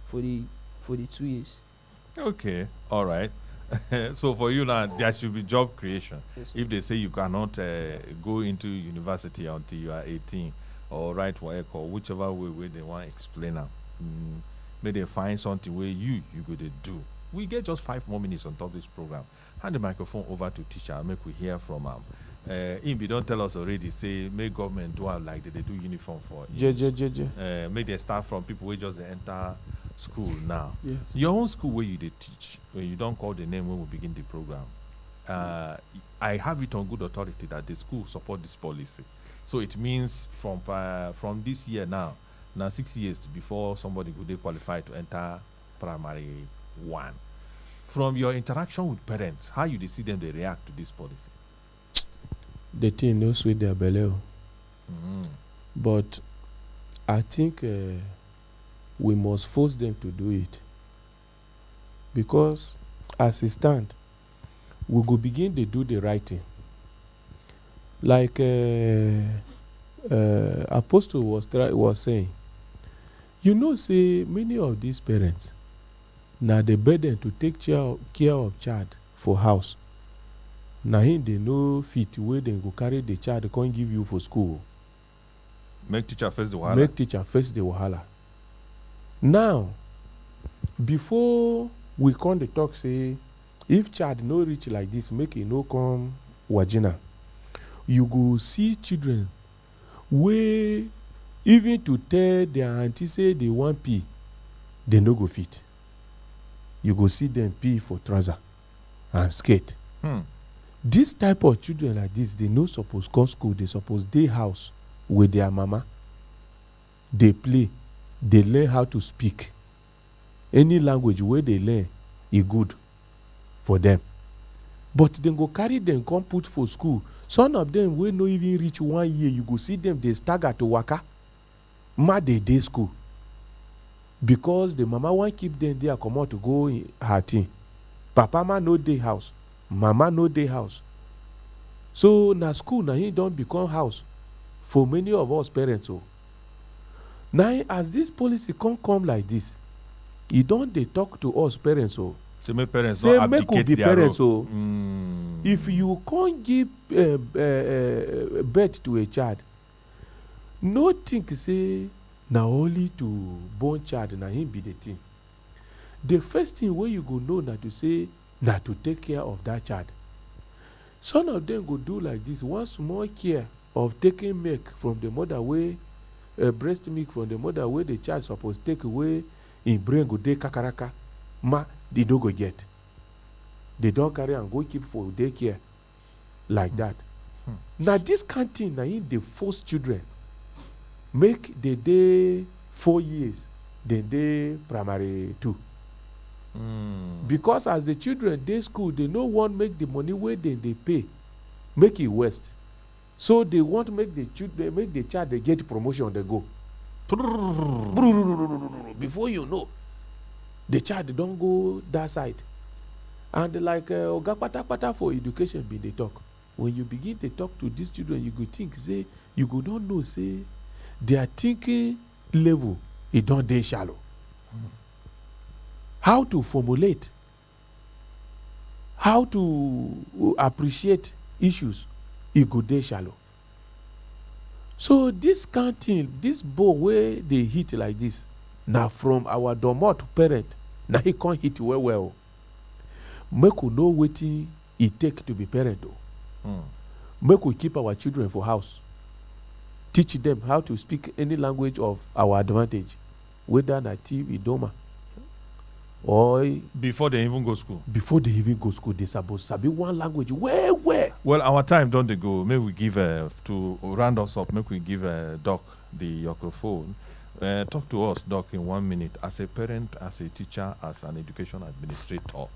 S3: for the 2 years.
S2: Okay, all right. So for you now, there should be job creation.
S3: Yes.
S2: If they say you cannot go into university until you are 18, or write work, or whichever way they want to explain them, may they find something where you go to do. We get just 5 more minutes on top of this program. Hand the microphone over to teacher and make we hear from Imbi don't tell us already, say make government do like they do uniform for make they start from people who just enter school now.
S5: Yes.
S2: Your own school where you they teach, when you don't call the name when we begin the program. I have it on good authority that the school support this policy. So it means from this year now 6 years before somebody could they qualify to enter primary 1. From your interaction with parents, how you see them they react to this policy?
S5: The thing no sweet their belly. But I think we must force them to do it, because as it stand, we go begin to do the right thing. Like Apostle was saying, you know, say many of these parents now the burden to take care of child for house. Now him they no fit where they go carry the child they can't give you for school.
S2: Make teacher face the wahala.
S5: Make teacher face the wahala. Now, before we come to talk, say, if child no reach like this, make it no come wajina. You go see children where even to tell their auntie say they want pee, they no go fit. You go see them pee for trouser and skate. This type of children like this, they no suppose go school, they suppose day house with their mama. They play, they learn how to speak. Any language where they learn is good for them. But then go carry them, come put for school. Some of them will not even reach 1 year. You go see them, they stagger to waka. They day school. Because the mama want keep them there, come out to go in her thing. Papa ma no day house. Mama no day house. So na school na he don't become house for many of us parents. Oh. Now as this policy come like this, he don't they talk to us parents. Oh.
S2: So my parents
S5: say
S2: don't
S5: make
S2: abdicate
S5: be
S2: their
S5: parents.
S2: role.
S5: Oh. If you can't give birth to a child, no think say na only to born child na him be the thing. The first thing where you go know na to say na to take care of that child. Some of them go do like this. One small care of taking milk from the mother way, breast milk from the mother way the child supposed take away in brain go dey kakaraka. They don't go get. They don't carry and go keep for daycare like that. Now this kind of thing, now they force children make the day 4 years, then they primary 2. Because as the children they school, they no want make the money where they pay, make it waste. So they want to make the children, make the child they get promotion, they go. Before you know, the child don't go that side. And like Oga Pata for education be they talk. When you begin to talk to these children, you go think, say, you go don't know, say, their thinking level, it don't dey shallow. How to formulate, how to appreciate issues, it go dey shallow. So this kind of thing, this ball where they hit like this, now from our domot parent, now he can't hit well. Make we know wetin it take to be parent. Make we keep our children for house. Teach them how to speak any language of our advantage, whether native idoma or
S2: before they even go school.
S5: Before they even go school, they supposed to be one language. Where?
S2: Well, our time don't they go. Maybe we give to round us up. Maybe we give Doc the microphone. Talk to us, Doc, in 1 minute. As a parent, as a teacher, as an education administrator,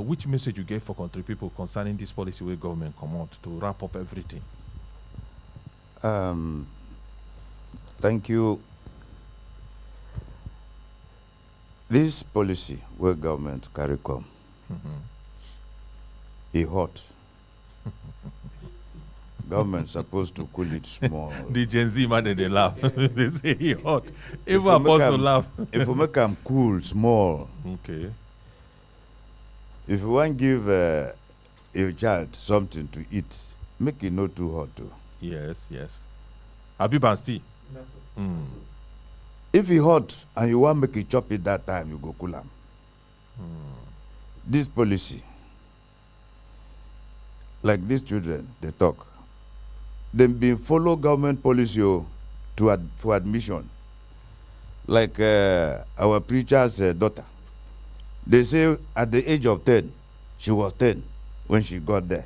S2: which message you gave for country people concerning this policy where government come out to wrap up everything?
S1: Thank you. This policy where government carry come, e hot. Government supposed to cool it small.
S2: The Gen Z man, they laugh. They say he hot. Even
S1: we make
S2: Apostle
S1: am-
S2: laugh.
S1: If we make them cool small,
S2: Okay.
S1: if you want give a child something to eat, make it not too hot too.
S2: Yes, yes. Habib and Steve.
S1: If it hot and you want make it chop it that time, you go cool am. This policy, like these children, they talk. They been follow government policy for admission. Like our preacher's daughter. They say at the age of 10, she was 10 when she got there.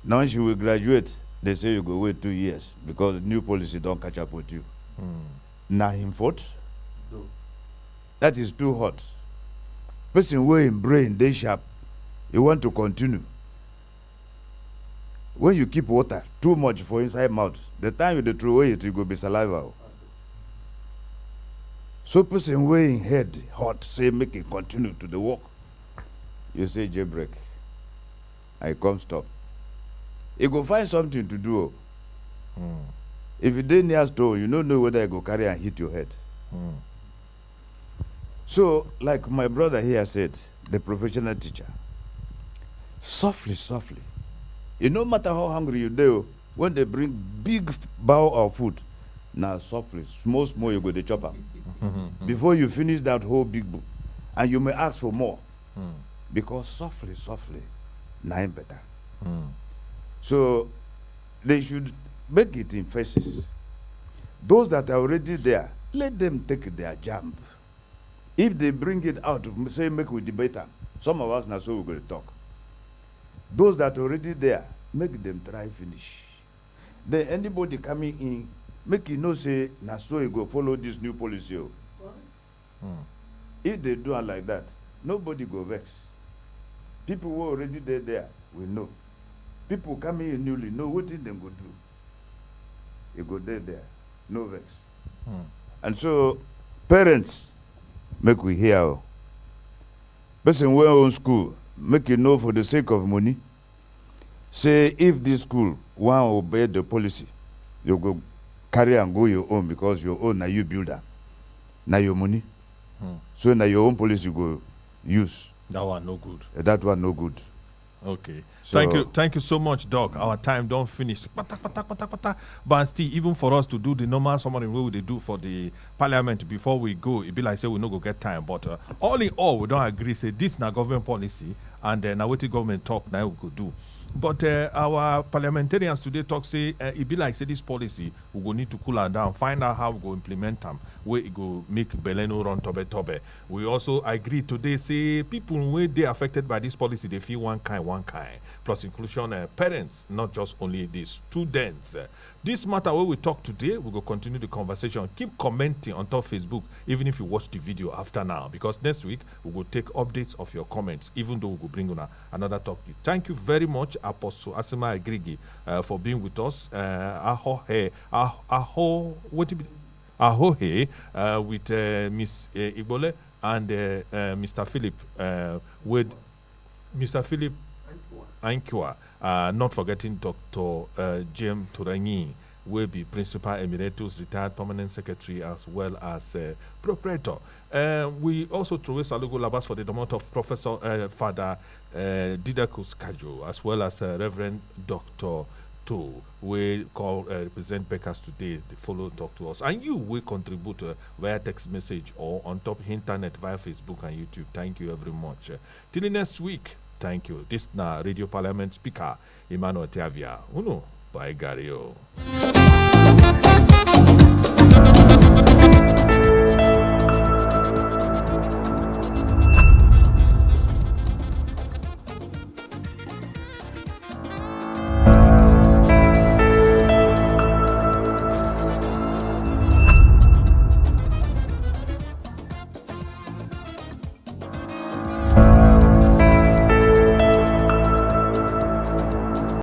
S1: Now she will graduate. They say you go wait 2 years because the new policy don't catch up with you. Now him fault? That is too hot. Person wey in brain they sharp, you want to continue. When you keep water too much for inside mouth, the time you dey throw away it, you go be saliva. So person wey in head hot say make it continue to the work. You say jailbreak. I come stop. You go find something to do. If you dey near store, you don't know whether you go carry and hit your head. So, like my brother here said, the professional teacher, softly, softly. It no matter how hungry you do, when they bring big bowl of food, now softly, small, small, you go to chop am. Before you finish that whole big book, and you may ask for more, because softly, softly, now I'm better. So they should make it in phases. Those that are already there, let them take their jump. If they bring it out, say make we debate them. Some of us now so we're going to talk. Those that are already there, make them try finish. Then anybody coming in, make you know say now so you go follow this new policy. If they do it like that, nobody go vex. People who are already there will know. People coming in newly know what thing them go do. You go there, no vex. And so, parents, make we hear. Person wey own school, make you know for the sake of money. Say if this school want obey the policy, you go carry and go your own because your own now you build am. Now your money. So now your own policy you go use.
S2: That one no good.
S1: That one no good.
S2: Okay.
S1: So-
S2: Thank you so much, Doc. Our time don't finish. But still, even for us to do the normal summary way they do for the parliament before we go, it be like say we no go get time. But all in all, we don't agree. Say this na government policy, and now what the government talk now we could do. But our parliamentarians today talk say it be like say this policy we go need to cool her down, find out how we go implement them, where it go make Beleno run tobe. We also agree today say people where they affected by this policy they feel one kind, plus inclusion parents, not just only the students. This matter where we talk today, we go continue the conversation. Keep commenting on top Facebook, even if you watch the video after now, because next week we will take updates of your comments, even though we will bring on another topic. Thank you very much, Apostle Asima Agrigi, for being with us. Ahohe, with Miss Igbole and Mr. Philip, with Mr. Philip Ankwa, not forgetting Dr. Jem Turangi, will be Principal Emeritus, retired permanent secretary, as well as proprietor. We also throw a salugo labas for the domain of Professor Father Didakus Kajo, as well as Reverend Dr. To we call represent Beckers today. They follow, talk to us, and you will contribute via text message or on top internet via Facebook and YouTube. Thank you very much. Till next week. Thank you. This na Radio Parliament speaker Emmanuel Tiavia. Uno by Gario.